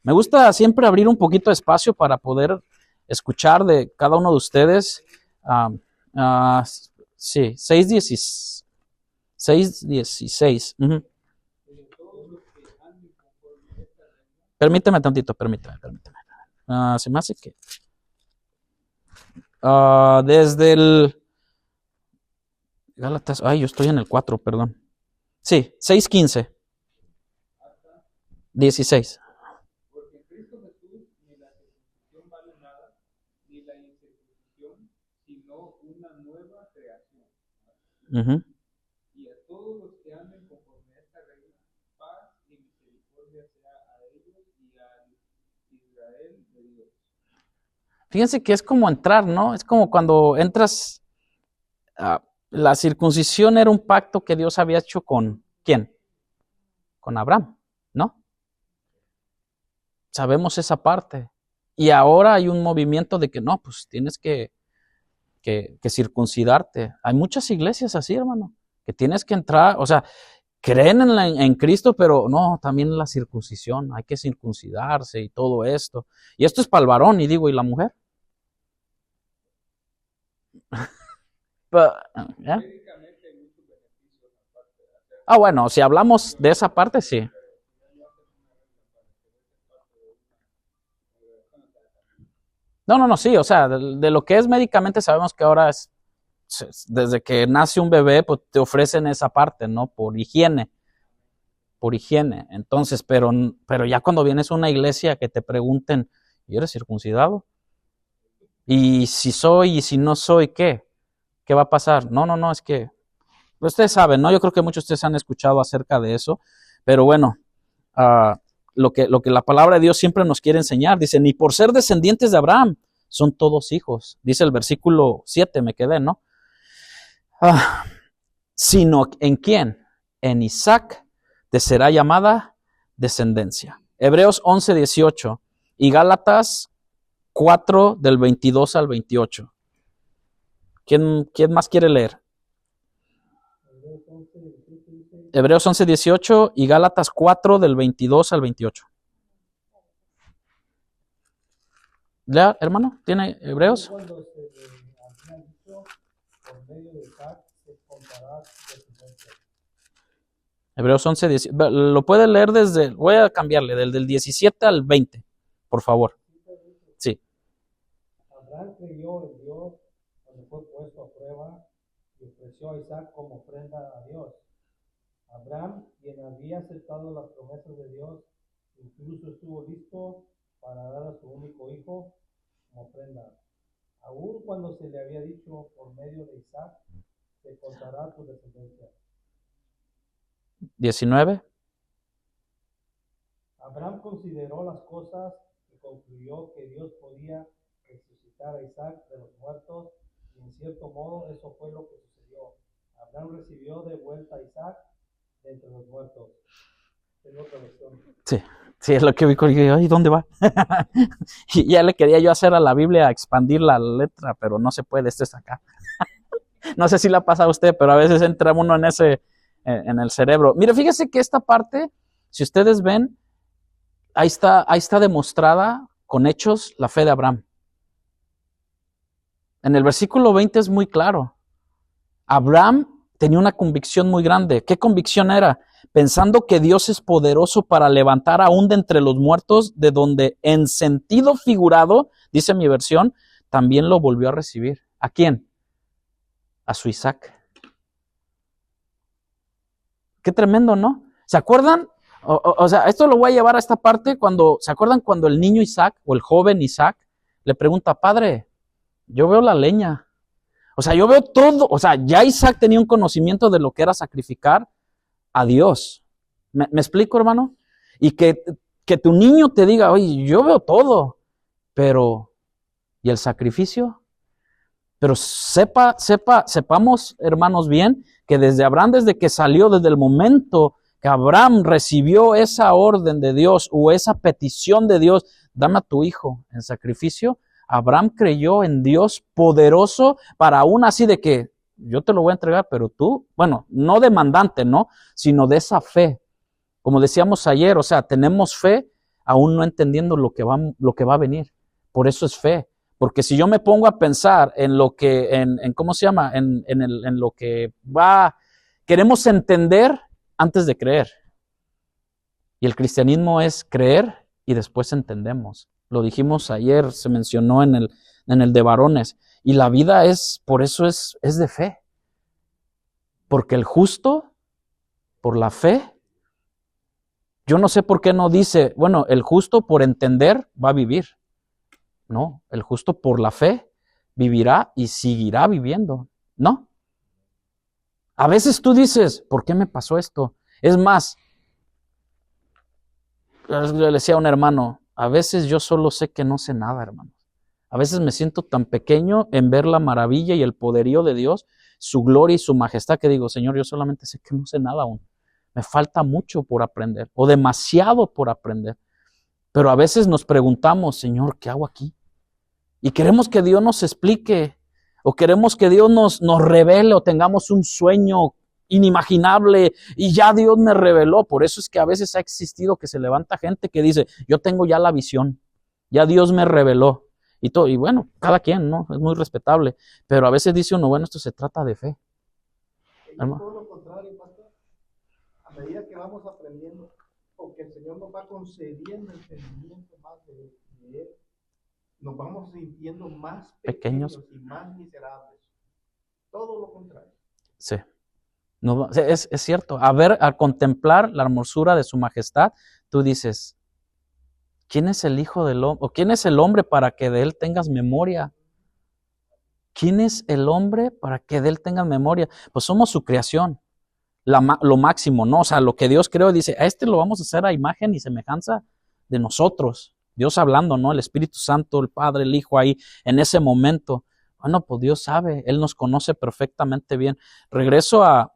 Me gusta siempre abrir un poquito de espacio para poder escuchar de cada uno de ustedes. Sí, 6:16. Permíteme tantito, permíteme. Se me hace que desde el Gálatas, yo estoy en el 4, perdón. Sí, 6:15. 16. Porque en Cristo Jesús ni la circuncisión vale nada, ni la incircuncisión, sino una nueva creación. Y a todos los que anden conforme a esta regla, paz y misericordia sea a ellos y a Israel de Dios. Fíjense que es como entrar, ¿no? Es como cuando entras. La circuncisión era un pacto que Dios había hecho con ¿quién? Con Abraham, ¿no? Sabemos esa parte. Y ahora hay un movimiento de que no, pues tienes que circuncidarte. Hay muchas iglesias así, hermano, que tienes que entrar, o sea, creen en Cristo, pero no, también la circuncisión, hay que circuncidarse y todo esto. Y esto es para el varón, y digo, ¿y la mujer? ¿Ya? Bueno, si hablamos de esa parte, sí. No, sí, o sea, de lo que es médicamente sabemos que ahora es, desde que nace un bebé, pues te ofrecen esa parte, ¿no? Por higiene. Entonces, pero ya cuando vienes a una iglesia que te pregunten, ¿y eres circuncidado? Y si soy y si no soy, ¿qué? ¿Qué va a pasar? No, es que ustedes saben, ¿no? Yo creo que muchos de ustedes han escuchado acerca de eso, pero bueno, lo que la palabra de Dios siempre nos quiere enseñar, dice, ni por ser descendientes de Abraham, son todos hijos, dice el versículo 7, me quedé, ¿no? Sino ¿en quién? En Isaac te será llamada descendencia. Hebreos 11:18 y Gálatas 4 del 22 al 28. ¿Quién más quiere leer? Hebreos 11:18 y Gálatas 4 del 22 al 28. ¿Lea, hermano? ¿Tiene Hebreos? Cuando se había dicho, por medio de Isaac se contará descendencia. Hebreos 11:18. Lo puede leer voy a cambiarle, del 17 al 20, por favor. Sí. Abraham creyó en Dios cuando fue puesto a prueba y ofreció a Isaac como ofrenda a Dios. Abraham, quien había aceptado las promesas de Dios, incluso estuvo listo para dar a su único hijo como ofrenda. Aun cuando se le había dicho por medio de Isaac, se contará tu descendencia. 19. Abraham consideró las cosas y concluyó que Dios podía resucitar a Isaac de los muertos, y en cierto modo eso fue lo que sucedió. Abraham recibió de vuelta a Isaac de entre los muertos. Es otra versión. Sí, sí, es lo que vi. ¿Y dónde va? Y ya le quería yo hacer a la Biblia expandir la letra, pero no se puede, este es acá. No sé si la pasa a usted, pero a veces entra uno en el cerebro. Mire, fíjese que esta parte, si ustedes ven, ahí está demostrada con hechos la fe de Abraham. En el versículo 20 es muy claro. Abraham tenía una convicción muy grande. ¿Qué convicción era? Pensando que Dios es poderoso para levantar aún de entre los muertos, de donde en sentido figurado, dice mi versión, también lo volvió a recibir. ¿A quién? A su Isaac. Qué tremendo, ¿no? ¿Se acuerdan? O sea, esto lo voy a llevar a esta parte ¿se acuerdan cuando el niño Isaac o el joven Isaac le pregunta, padre, yo veo la leña? O sea, yo veo todo, o sea, ya Isaac tenía un conocimiento de lo que era sacrificar a Dios. ¿Me explico, hermano? Y que tu niño te diga, oye, yo veo todo, pero, ¿y el sacrificio? Pero sepamos, hermanos, bien, que desde Abraham, desde que salió, desde el momento que Abraham recibió esa orden de Dios o esa petición de Dios, dame a tu hijo en sacrificio, Abraham creyó en Dios poderoso para aún así de que yo te lo voy a entregar, pero tú, bueno, no demandante, ¿no? Sino de esa fe. Como decíamos ayer, o sea, tenemos fe aún no entendiendo lo que va a venir. Por eso es fe. Porque si yo me pongo a pensar en lo que, ¿cómo se llama? En lo que queremos entender antes de creer. Y el cristianismo es creer y después entendemos. Lo dijimos ayer, se mencionó en el de varones. Y la vida por eso es de fe. Porque el justo, por la fe, yo no sé por qué no dice, bueno, el justo por entender va a vivir. No, el justo por la fe vivirá y seguirá viviendo, ¿no? A veces tú dices, ¿por qué me pasó esto? Es más, le decía a un hermano, a veces yo solo sé que no sé nada, hermano. A veces me siento tan pequeño en ver la maravilla y el poderío de Dios, su gloria y su majestad, que digo, Señor, yo solamente sé que no sé nada aún. Me falta mucho por aprender, o demasiado por aprender. Pero a veces nos preguntamos, Señor, ¿qué hago aquí? Y queremos que Dios nos explique, o queremos que Dios nos revele, o tengamos un sueño inimaginable, y ya Dios me reveló. Por eso es que a veces ha existido que se levanta gente que dice, yo tengo ya la visión, ya Dios me reveló. Y todo, y bueno, cada quien, ¿no? Es muy respetable. Pero a veces dice uno, bueno, esto se trata de fe. Es todo lo contrario, pastor. A medida que vamos aprendiendo, porque el Señor nos va concediendo entendimiento más de Él, nos vamos sintiendo más pequeños y más miserables. Todo lo contrario. Sí. No, es cierto. A contemplar la hermosura de su majestad, tú dices, ¿quién es el hijo del hombre? ¿O quién es el hombre para que de él tengas memoria? ¿Quién es el hombre para que de él tengas memoria? Pues somos su creación, lo máximo, ¿no? O sea, lo que Dios creó, dice, a este lo vamos a hacer a imagen y semejanza de nosotros. Dios hablando, ¿no? El Espíritu Santo, el Padre, el Hijo ahí, en ese momento. Bueno, pues Dios sabe, Él nos conoce perfectamente bien. Regreso a...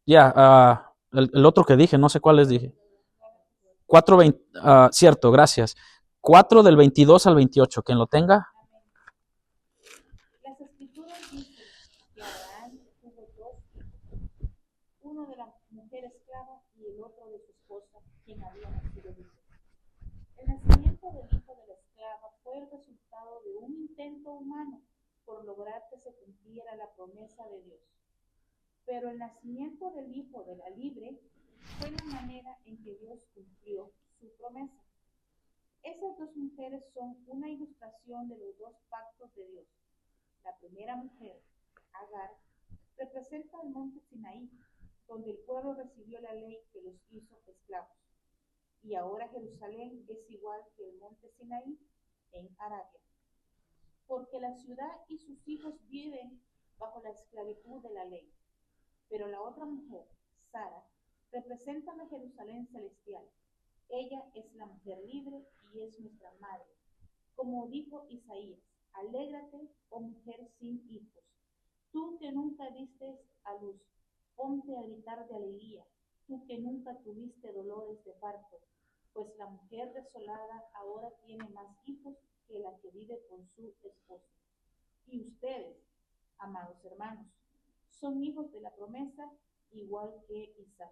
el otro que dije, no sé cuál les dije. 4:20, cierto, gracias. 4 del 22 al 28, quien lo tenga. Las escrituras dicen que Abraham tuvo dos hijos, uno de la mujer esclava y el otro de su esposa, quien había nacido de ella. El nacimiento del hijo de la esclava fue el resultado de un intento humano por lograr que se cumpliera la promesa de Dios. Pero el nacimiento del hijo de la libre fue la manera en que Dios cumplió su promesa. Esas dos mujeres son una ilustración de los dos pactos de Dios. La primera mujer, Agar, representa el monte Sinaí, donde el pueblo recibió la ley que los hizo esclavos. y ahora Jerusalén es igual que el monte Sinaí en Arabia. Porque la ciudad y sus hijos viven bajo la esclavitud de la ley. Pero la otra mujer, Sara, representa a Jerusalén celestial. Ella es la mujer libre y es nuestra madre. Como dijo Isaías, alégrate, oh mujer sin hijos. Tú que nunca diste a luz, ponte a gritar de alegría. Tú que nunca tuviste dolores de parto, pues la mujer desolada ahora tiene más hijos que la que vive con su esposo. Y ustedes, amados hermanos, son hijos de la promesa, igual que Isaac.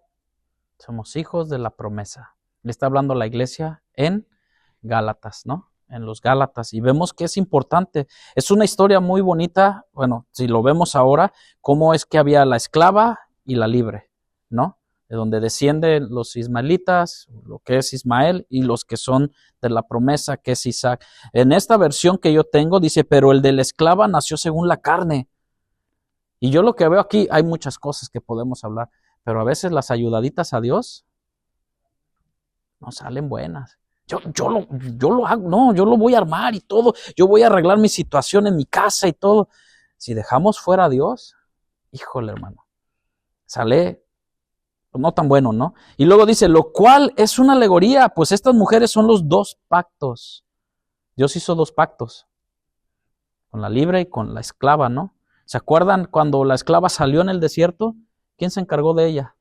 Somos hijos de la promesa. Le está hablando la iglesia en Gálatas, ¿no? En los Gálatas. Y vemos que es importante. Es una historia muy bonita. Bueno, si lo vemos ahora, cómo es que había la esclava y la libre, ¿no? De donde descienden los ismaelitas, lo que es Ismael, y los que son de la promesa, que es Isaac. En esta versión que yo tengo, dice, pero el de la esclava nació según la carne. Y yo lo que veo aquí, hay muchas cosas que podemos hablar, pero a veces las ayudaditas a Dios no salen buenas. Yo lo hago, no, yo lo voy a armar y todo, yo voy a arreglar mi situación en mi casa y todo. Si dejamos fuera a Dios, híjole, hermano, sale no tan bueno, ¿no? Y luego dice, lo cual es una alegoría, pues estas mujeres son los dos pactos. Dios hizo dos pactos, con la libre y con la esclava, ¿no? ¿Se acuerdan cuando la esclava salió en el desierto? ¿Quién se encargó de ella?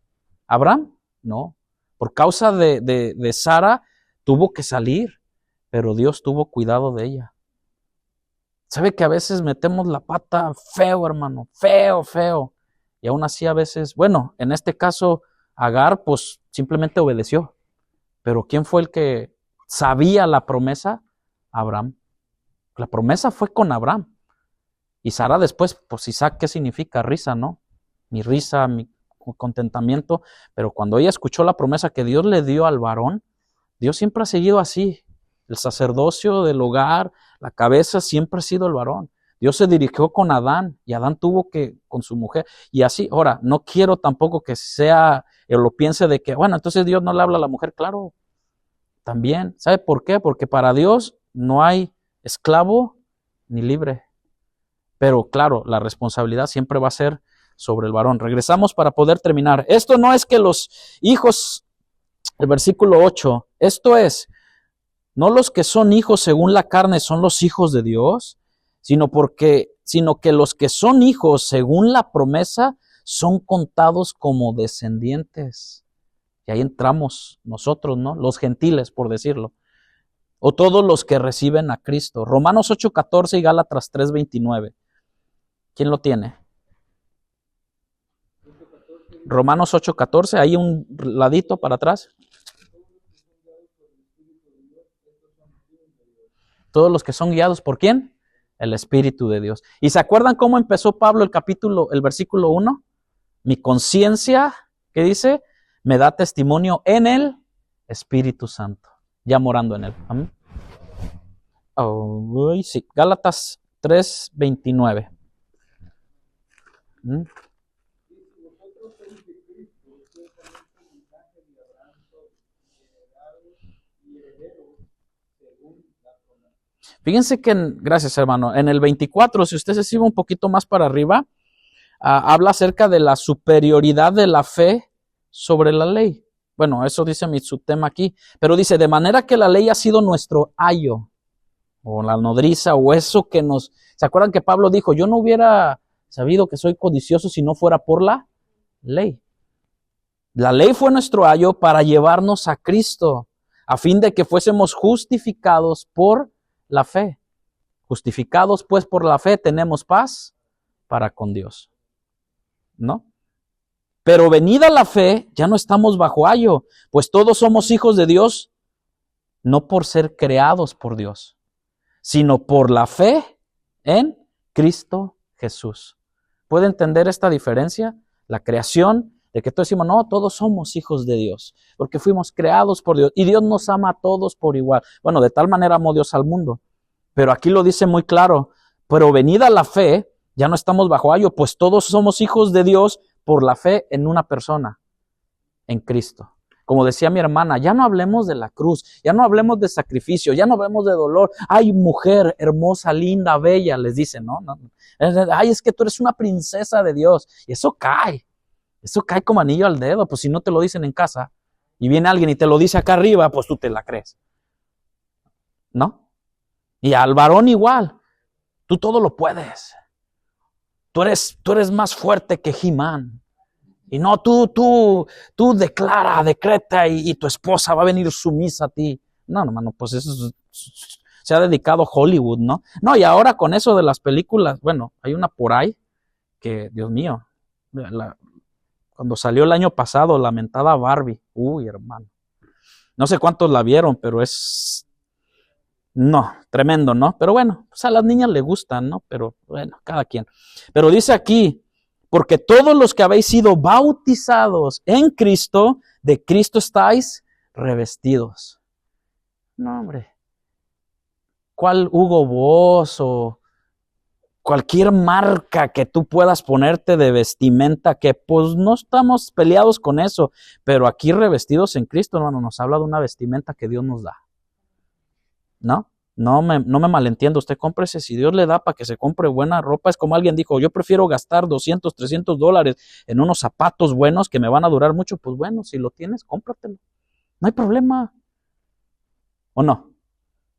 ¿Abraham? No. Por causa de Sara tuvo que salir, pero Dios tuvo cuidado de ella. ¿Sabe que a veces metemos la pata feo, hermano? Feo, feo. Y aún así a veces, bueno, en este caso Agar pues simplemente obedeció. Pero ¿quién fue el que sabía la promesa? Abraham. La promesa fue con Abraham. Y Sara después, pues Isaac, ¿qué significa? Risa, ¿no? Mi risa, mi contentamiento. Pero cuando ella escuchó la promesa que Dios le dio al varón, Dios siempre ha seguido así. El sacerdocio del hogar, la cabeza siempre ha sido el varón. Dios se dirigió con Adán y Adán tuvo que con su mujer. Y así, ahora, no quiero tampoco que sea, lo piense de que, bueno, entonces Dios no le habla a la mujer. Claro, también. ¿Sabe por qué? Porque para Dios no hay esclavo ni libre. Pero claro, la responsabilidad siempre va a ser sobre el varón. Regresamos para poder terminar. Esto no es que los hijos, el versículo 8, esto es, no los que son hijos según la carne son los hijos de Dios, sino que los que son hijos según la promesa son contados como descendientes. Y ahí entramos nosotros, ¿no? Los gentiles, por decirlo. O todos los que reciben a Cristo. Romanos 8:14 y Gálatas 3:29. ¿Quién lo tiene? Romanos 8:14, ahí un ladito para atrás. Todos los que son guiados ¿por quién? El Espíritu de Dios. ¿Y se acuerdan cómo empezó Pablo el versículo 1? Mi conciencia, ¿qué dice? Me da testimonio en el Espíritu Santo, ya morando en él. Amén. Oh, sí. Gálatas 3:29. Fíjense que, gracias hermano, en el 24, si usted se sigue un poquito más para arriba, habla acerca de la superioridad de la fe sobre la ley. Bueno, eso dice mi subtema aquí, pero dice, de manera que la ley ha sido nuestro ayo, o la nodriza, o eso que nos... ¿Se acuerdan que Pablo dijo, yo no hubiera sabido que soy codicioso si no fuera por la ley? La ley fue nuestro ayo para llevarnos a Cristo, a fin de que fuésemos justificados por la fe. Justificados pues por la fe tenemos paz para con Dios, ¿no? Pero venida la fe, ya no estamos bajo ayo, pues todos somos hijos de Dios, no por ser creados por Dios, sino por la fe en Cristo Jesús. ¿Puede entender esta diferencia? La creación, de que todos decimos, no, todos somos hijos de Dios, porque fuimos creados por Dios, y Dios nos ama a todos por igual. Bueno, de tal manera amó Dios al mundo, pero aquí lo dice muy claro, pero venida la fe, ya no estamos bajo ayo, pues todos somos hijos de Dios por la fe en una persona, en Cristo. Como decía mi hermana, ya no hablemos de la cruz, ya no hablemos de sacrificio, ya no hablemos de dolor. Ay, mujer hermosa, linda, bella, les dicen, ¿no? Ay, es que tú eres una princesa de Dios. Y eso cae como anillo al dedo. Pues si no te lo dicen en casa y viene alguien y te lo dice acá arriba, pues tú te la crees, ¿no? Y al varón igual, tú todo lo puedes. Tú eres más fuerte que He-Man. Y no, tú decreta y tu esposa va a venir sumisa a ti. No, hermano, pues eso se ha dedicado Hollywood, ¿no? No, y ahora con eso de las películas, bueno, hay una por ahí que, Dios mío, cuando salió el año pasado, lamentada Barbie. Uy, hermano. No sé cuántos la vieron, pero no, tremendo, ¿no? Pero bueno, pues a las niñas les gustan, ¿no? Pero bueno, cada quien. Pero dice aquí, porque todos los que habéis sido bautizados en Cristo, de Cristo estáis revestidos. No, hombre. ¿Cuál Hugo Boss o cualquier marca que tú puedas ponerte de vestimenta, que pues no estamos peleados con eso, pero aquí revestidos en Cristo, hermano, nos habla de una vestimenta que Dios nos da? ¿No? No me malentienda, usted cómprese, si Dios le da para que se compre buena ropa, es como alguien dijo, yo prefiero gastar $200, $300 en unos zapatos buenos que me van a durar mucho. Pues bueno, si lo tienes, cómpratelo, no hay problema, ¿o no?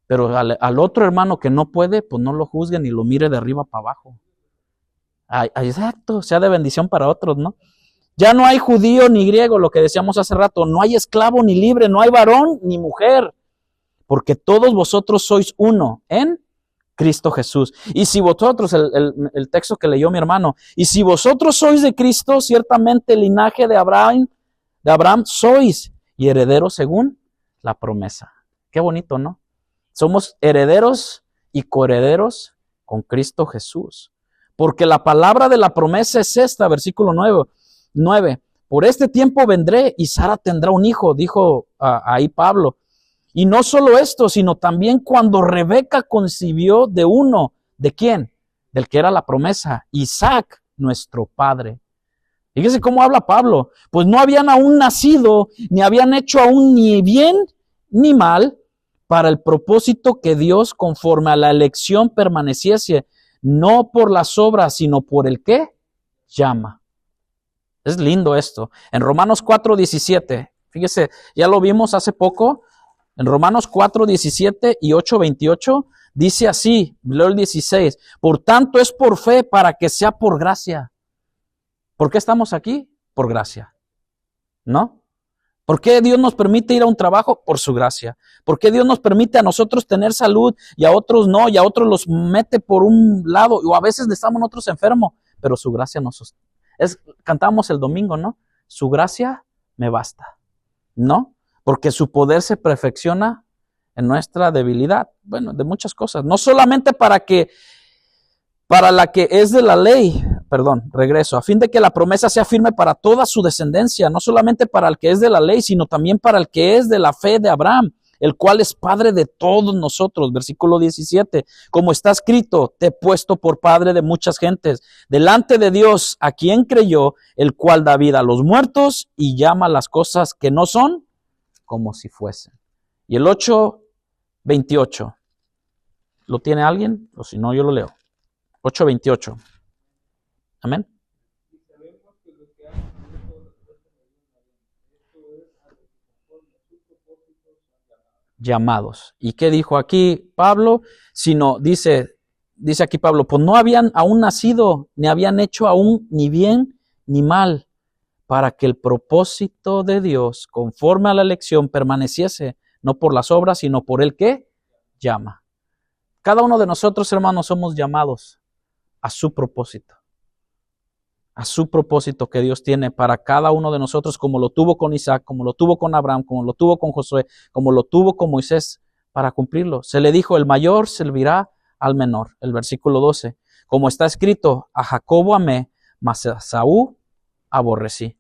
Pero al otro hermano que no puede, pues no lo juzgue ni lo mire de arriba para abajo. Exacto, sea de bendición para otros, ¿no? Ya no hay judío ni griego, lo que decíamos hace rato, no hay esclavo ni libre, no hay varón ni mujer, porque todos vosotros sois uno en Cristo Jesús. Y si vosotros, el texto que leyó mi hermano, y si vosotros sois de Cristo, ciertamente el linaje de Abraham sois, y herederos según la promesa. Qué bonito, ¿no? Somos herederos y coherederos con Cristo Jesús. Porque la palabra de la promesa es esta, versículo 9. Por este tiempo vendré y Sara tendrá un hijo, dijo ahí Pablo. Y no solo esto, sino también cuando Rebeca concibió de uno, ¿de quién? Del que era la promesa, Isaac, nuestro padre. Fíjese cómo habla Pablo. Pues no habían aún nacido, ni habían hecho aún ni bien ni mal, para el propósito que Dios, conforme a la elección, permaneciese, no por las obras, sino por el que llama. Es lindo esto. En Romanos 4:17, fíjese, ya lo vimos hace poco. En Romanos 4:17 y 8:28 dice así, leo el 16, por tanto es por fe para que sea por gracia. ¿Por qué estamos aquí? Por gracia, ¿no? ¿Por qué Dios nos permite ir a un trabajo? Por su gracia. ¿Por qué Dios nos permite a nosotros tener salud y a otros no? Y a otros los mete por un lado, o a veces estamos nosotros enfermos, pero su gracia nos sostiene. Cantamos el domingo, ¿no? Su gracia me basta, ¿no? Porque su poder se perfecciona en nuestra debilidad. Bueno, de muchas cosas. No solamente para la que es de la ley, a fin de que la promesa sea firme para toda su descendencia, no solamente para el que es de la ley, sino también para el que es de la fe de Abraham, el cual es padre de todos nosotros. Versículo 17, como está escrito, te he puesto por padre de muchas gentes, delante de Dios, a quien creyó, el cual da vida a los muertos y llama las cosas que no son como si fuesen. Y el 8:28, ¿lo tiene alguien? O si no, yo lo leo. 8:28. Amén. Y sabemos que los que han nacido de Dios esto es a los que conforme a sus propósitos son llamados. ¿Y qué dijo aquí Pablo? Sino, dice aquí Pablo, pues no habían aún nacido, ni habían hecho aún ni bien ni mal, para que el propósito de Dios, conforme a la elección, permaneciese, no por las obras, sino por el que llama. Cada uno de nosotros, hermanos, somos llamados a su propósito que Dios tiene para cada uno de nosotros, como lo tuvo con Isaac, como lo tuvo con Abraham, como lo tuvo con Josué, como lo tuvo con Moisés, para cumplirlo. Se le dijo, el mayor servirá al menor. El versículo 12, como está escrito, a Jacobo amé, mas a Esaú aborrecí.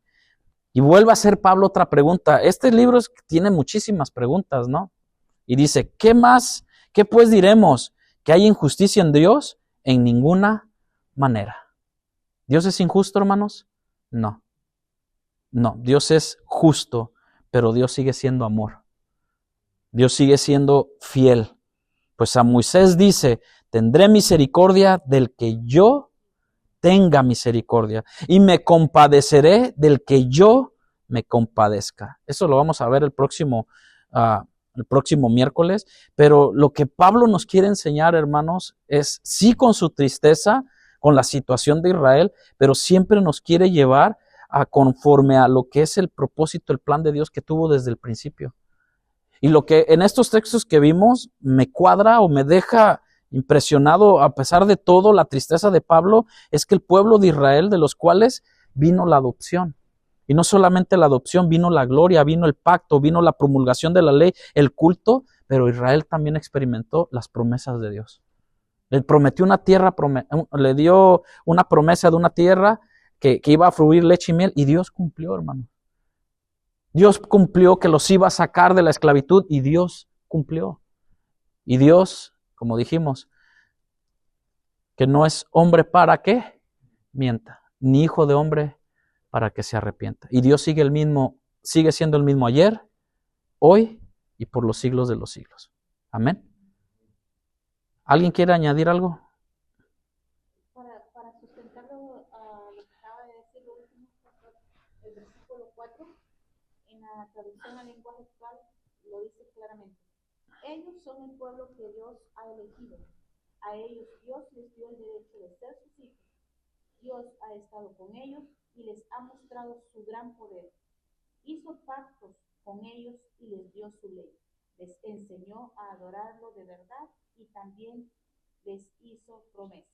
Y vuelve a hacer Pablo otra pregunta. Este libro tiene muchísimas preguntas, ¿no? Y dice, ¿qué más? ¿Qué pues diremos? ¿Que hay injusticia en Dios? En ninguna manera. ¿Dios es injusto, hermanos? No. No, Dios es justo, pero Dios sigue siendo amor. Dios sigue siendo fiel. Pues a Moisés dice, tendré misericordia del que yo tenga misericordia y me compadeceré del que yo me compadezca. Eso lo vamos a ver el próximo miércoles, pero lo que Pablo nos quiere enseñar, hermanos, es sí con su tristeza, con la situación de Israel, pero siempre nos quiere llevar a conforme a lo que es el propósito, el plan de Dios que tuvo desde el principio. Y lo que en estos textos que vimos me cuadra o me deja impresionado, a pesar de todo, la tristeza de Pablo, es que el pueblo de Israel, de los cuales vino la adopción. Y no solamente la adopción, vino la gloria, vino el pacto, vino la promulgación de la ley, el culto, pero Israel también experimentó las promesas de Dios. Le prometió una tierra, le dio una promesa de una tierra que iba a fluir leche y miel, y Dios cumplió, hermano. Dios cumplió que los iba a sacar de la esclavitud, y Dios cumplió. Y Dios, como dijimos, que no es hombre para que mienta, ni hijo de hombre para que se arrepienta. Y Dios sigue siendo el mismo ayer, hoy y por los siglos de los siglos. Amén. ¿Alguien quiere añadir algo? Para sustentarlo a lo que acaba de decir lo último, el versículo 4, en la traducción al lenguaje actual, lo dice claramente. Ellos son el pueblo que Dios ha elegido. A ellos Dios les dio el derecho de ser sus hijos. Dios ha estado con ellos y les ha mostrado su gran poder. Hizo pactos con ellos y les dio su ley. Les enseñó a adorarlo de verdad y también les hizo promesas.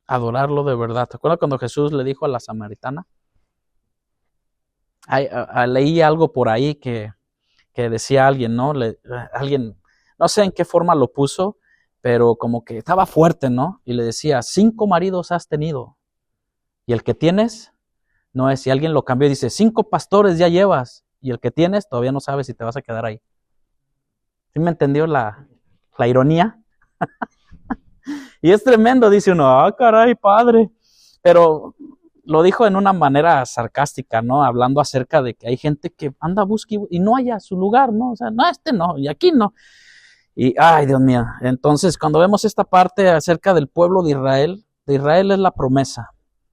Adorarlo de verdad. ¿Te acuerdas cuando Jesús le dijo a la samaritana? Leí algo por ahí que decía alguien, ¿no? Alguien, no sé en qué forma lo puso, pero como que estaba fuerte, ¿no? Y le decía, 5 maridos has tenido, y el que tienes no es. Y alguien lo cambió y dice, 5 pastores ya llevas, y el que tienes todavía no sabes si te vas a quedar ahí. ¿Sí me entendió la ironía? Y es tremendo, dice uno, caray, padre. Pero lo dijo en una manera sarcástica, ¿no? Hablando acerca de que hay gente que anda buscando y no haya su lugar, ¿no? O sea, no, no, y aquí no. Y, ay, Dios mío. Entonces, cuando vemos esta parte acerca del pueblo de Israel es la promesa.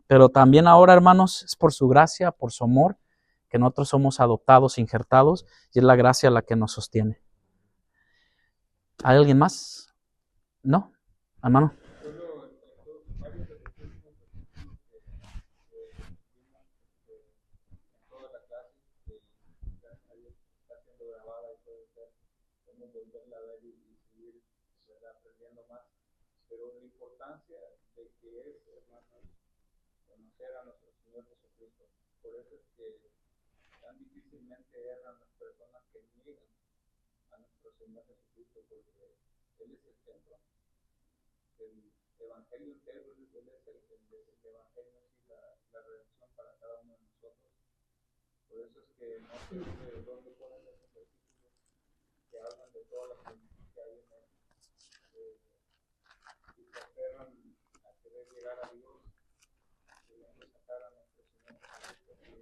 Pero también ahora, hermanos, es por su gracia, por su amor, que nosotros somos adoptados, injertados, y es la gracia la que nos sostiene. ¿Hay alguien más? ¿No? Hermano. Pero la importancia de que es, hermanos, conocer a nuestro Señor Jesucristo. Por eso es que tan difícilmente erran las personas que niegan a nuestro Señor Jesucristo, porque Él es el centro del Evangelio entero. Él es el Evangelio y la redención para cada uno de nosotros. Por eso es que no sé de dónde ponen esos versículos que hablan de todas las bendiciones que hay en Él. Y se aferran a querer llegar a Dios, queriendo sacar a nuestro Señor Jesucristo,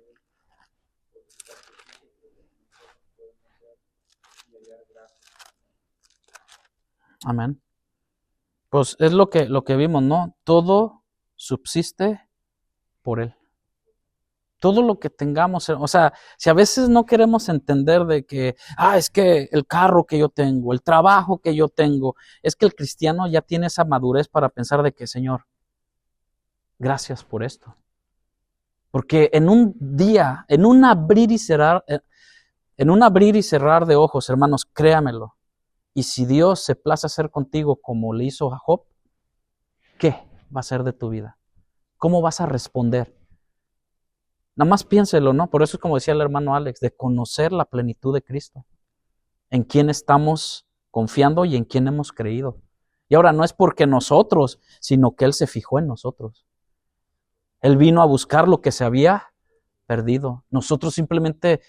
por su sacrificio que nosotros podemos hacer y hallar gracia. Amén. Pues es lo que vimos, ¿no? Todo subsiste por Él. Todo lo que tengamos, o sea, si a veces no queremos entender de que, es que el carro que yo tengo, el trabajo que yo tengo, es que el cristiano ya tiene esa madurez para pensar de que, Señor, gracias por esto. Porque en un día, en un abrir y cerrar de ojos, hermanos, créamelo. Y si Dios se place hacer contigo como le hizo a Job, ¿qué va a ser de tu vida? ¿Cómo vas a responder? Nada más piénselo, ¿no? Por eso es como decía el hermano Alex, de conocer la plenitud de Cristo. En quién estamos confiando y en quién hemos creído. Y ahora no es porque nosotros, sino que Él se fijó en nosotros. Él vino a buscar lo que se había perdido. Nosotros simplemente,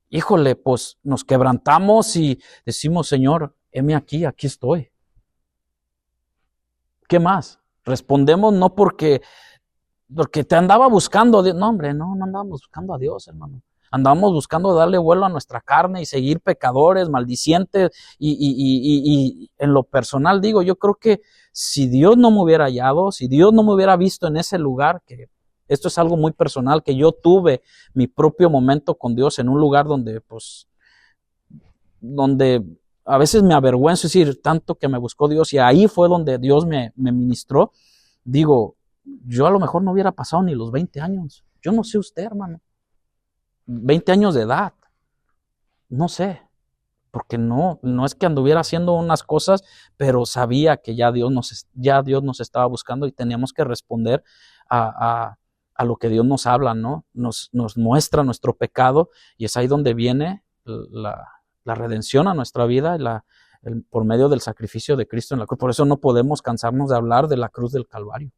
híjole, pues nos quebrantamos y decimos, Señor, heme aquí estoy. ¿Qué más? Respondemos no porque te andaba buscando a Dios. No, hombre, no andábamos buscando a Dios, hermano. Andábamos buscando darle vuelo a nuestra carne y seguir pecadores, maldicientes. Y en lo personal digo, yo creo que si Dios no me hubiera hallado, si Dios no me hubiera visto en ese lugar, que esto es algo muy personal, que yo tuve mi propio momento con Dios en un lugar donde, pues, donde a veces me avergüenzo decir tanto que me buscó Dios, y ahí fue donde Dios me ministró. Digo, yo a lo mejor no hubiera pasado ni los 20 años. Yo no sé usted, hermano. 20 años de edad. No sé. Porque no es que anduviera haciendo unas cosas, pero sabía que ya Dios nos estaba buscando y teníamos que responder a lo que Dios nos habla, ¿no? Nos muestra nuestro pecado, y es ahí donde viene la redención a nuestra vida por medio del sacrificio de Cristo en la cruz. Por eso no podemos cansarnos de hablar de la cruz del Calvario,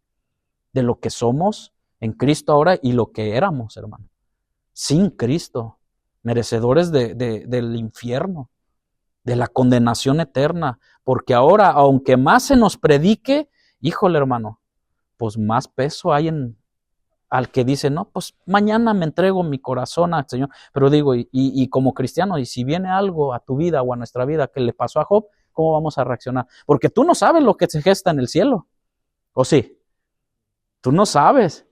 de lo que somos en Cristo ahora y lo que éramos, hermano, sin Cristo, merecedores del infierno, de la condenación eterna. Porque ahora, aunque más se nos predique, híjole, hermano, pues más peso hay al que dice, no, pues mañana me entrego mi corazón al Señor. Pero digo, y como cristiano, y si viene algo a tu vida o a nuestra vida que le pasó a Job, ¿cómo vamos a reaccionar? Porque tú no sabes lo que se gesta en el cielo, ¿o sí? Tú no sabes.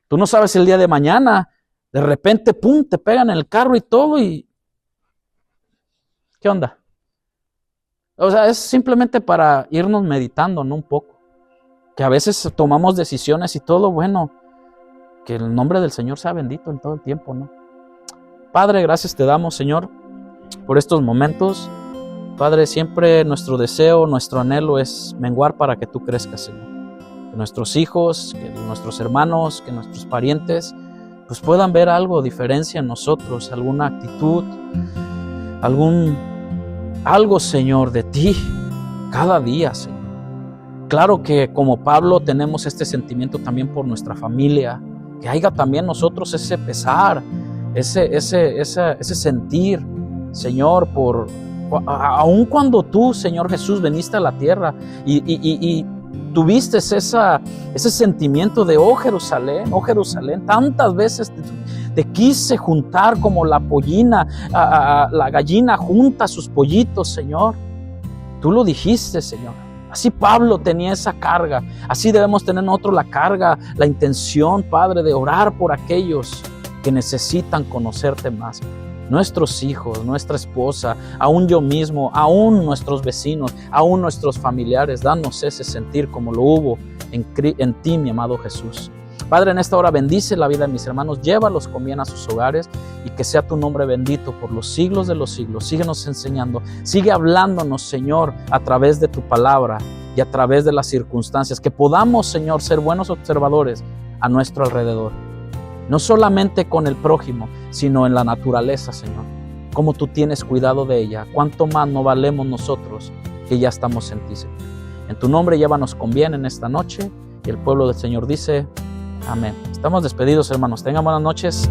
Tú no sabes el día de mañana. De repente, pum, te pegan en el carro y todo, y ¿qué onda? O sea, es simplemente para irnos meditando, ¿no? Un poco. Que a veces tomamos decisiones y todo, bueno, que el nombre del Señor sea bendito en todo el tiempo, ¿no? Padre, gracias te damos, Señor, por estos momentos. Padre, siempre nuestro deseo, nuestro anhelo es menguar para que tú crezcas, Señor. Que nuestros hijos, que nuestros hermanos, que nuestros parientes, pues puedan ver algo, diferencia en nosotros, alguna actitud, algo, Señor, de ti cada día, Señor. Claro que como Pablo tenemos este sentimiento también por nuestra familia, que haya también nosotros ese pesar, ese sentir, Señor, aun cuando tú, Señor Jesús, veniste a la tierra y tuviste ese sentimiento de, oh Jerusalén, tantas veces te quise juntar como la pollina, la gallina junta sus pollitos, Señor. Tú lo dijiste, Señor. Así Pablo tenía esa carga. Así debemos tener nosotros la carga, la intención, Padre, de orar por aquellos que necesitan conocerte más. Nuestros hijos, nuestra esposa, aún yo mismo, aún nuestros vecinos, aún nuestros familiares. Danos ese sentir como lo hubo en ti, mi amado Jesús. Padre, en esta hora bendice la vida de mis hermanos, llévalos con bien a sus hogares y que sea tu nombre bendito por los siglos de los siglos. Síguenos enseñando, sigue hablándonos, Señor, a través de tu palabra y a través de las circunstancias, que podamos, Señor, ser buenos observadores a nuestro alrededor. No solamente con el prójimo, sino en la naturaleza, Señor. Como tú tienes cuidado de ella, cuánto más no valemos nosotros que ya estamos en ti, Señor. En tu nombre llévanos con bien en esta noche y el pueblo del Señor dice... Amén. Estamos despedidos, hermanos. Tengan buenas noches.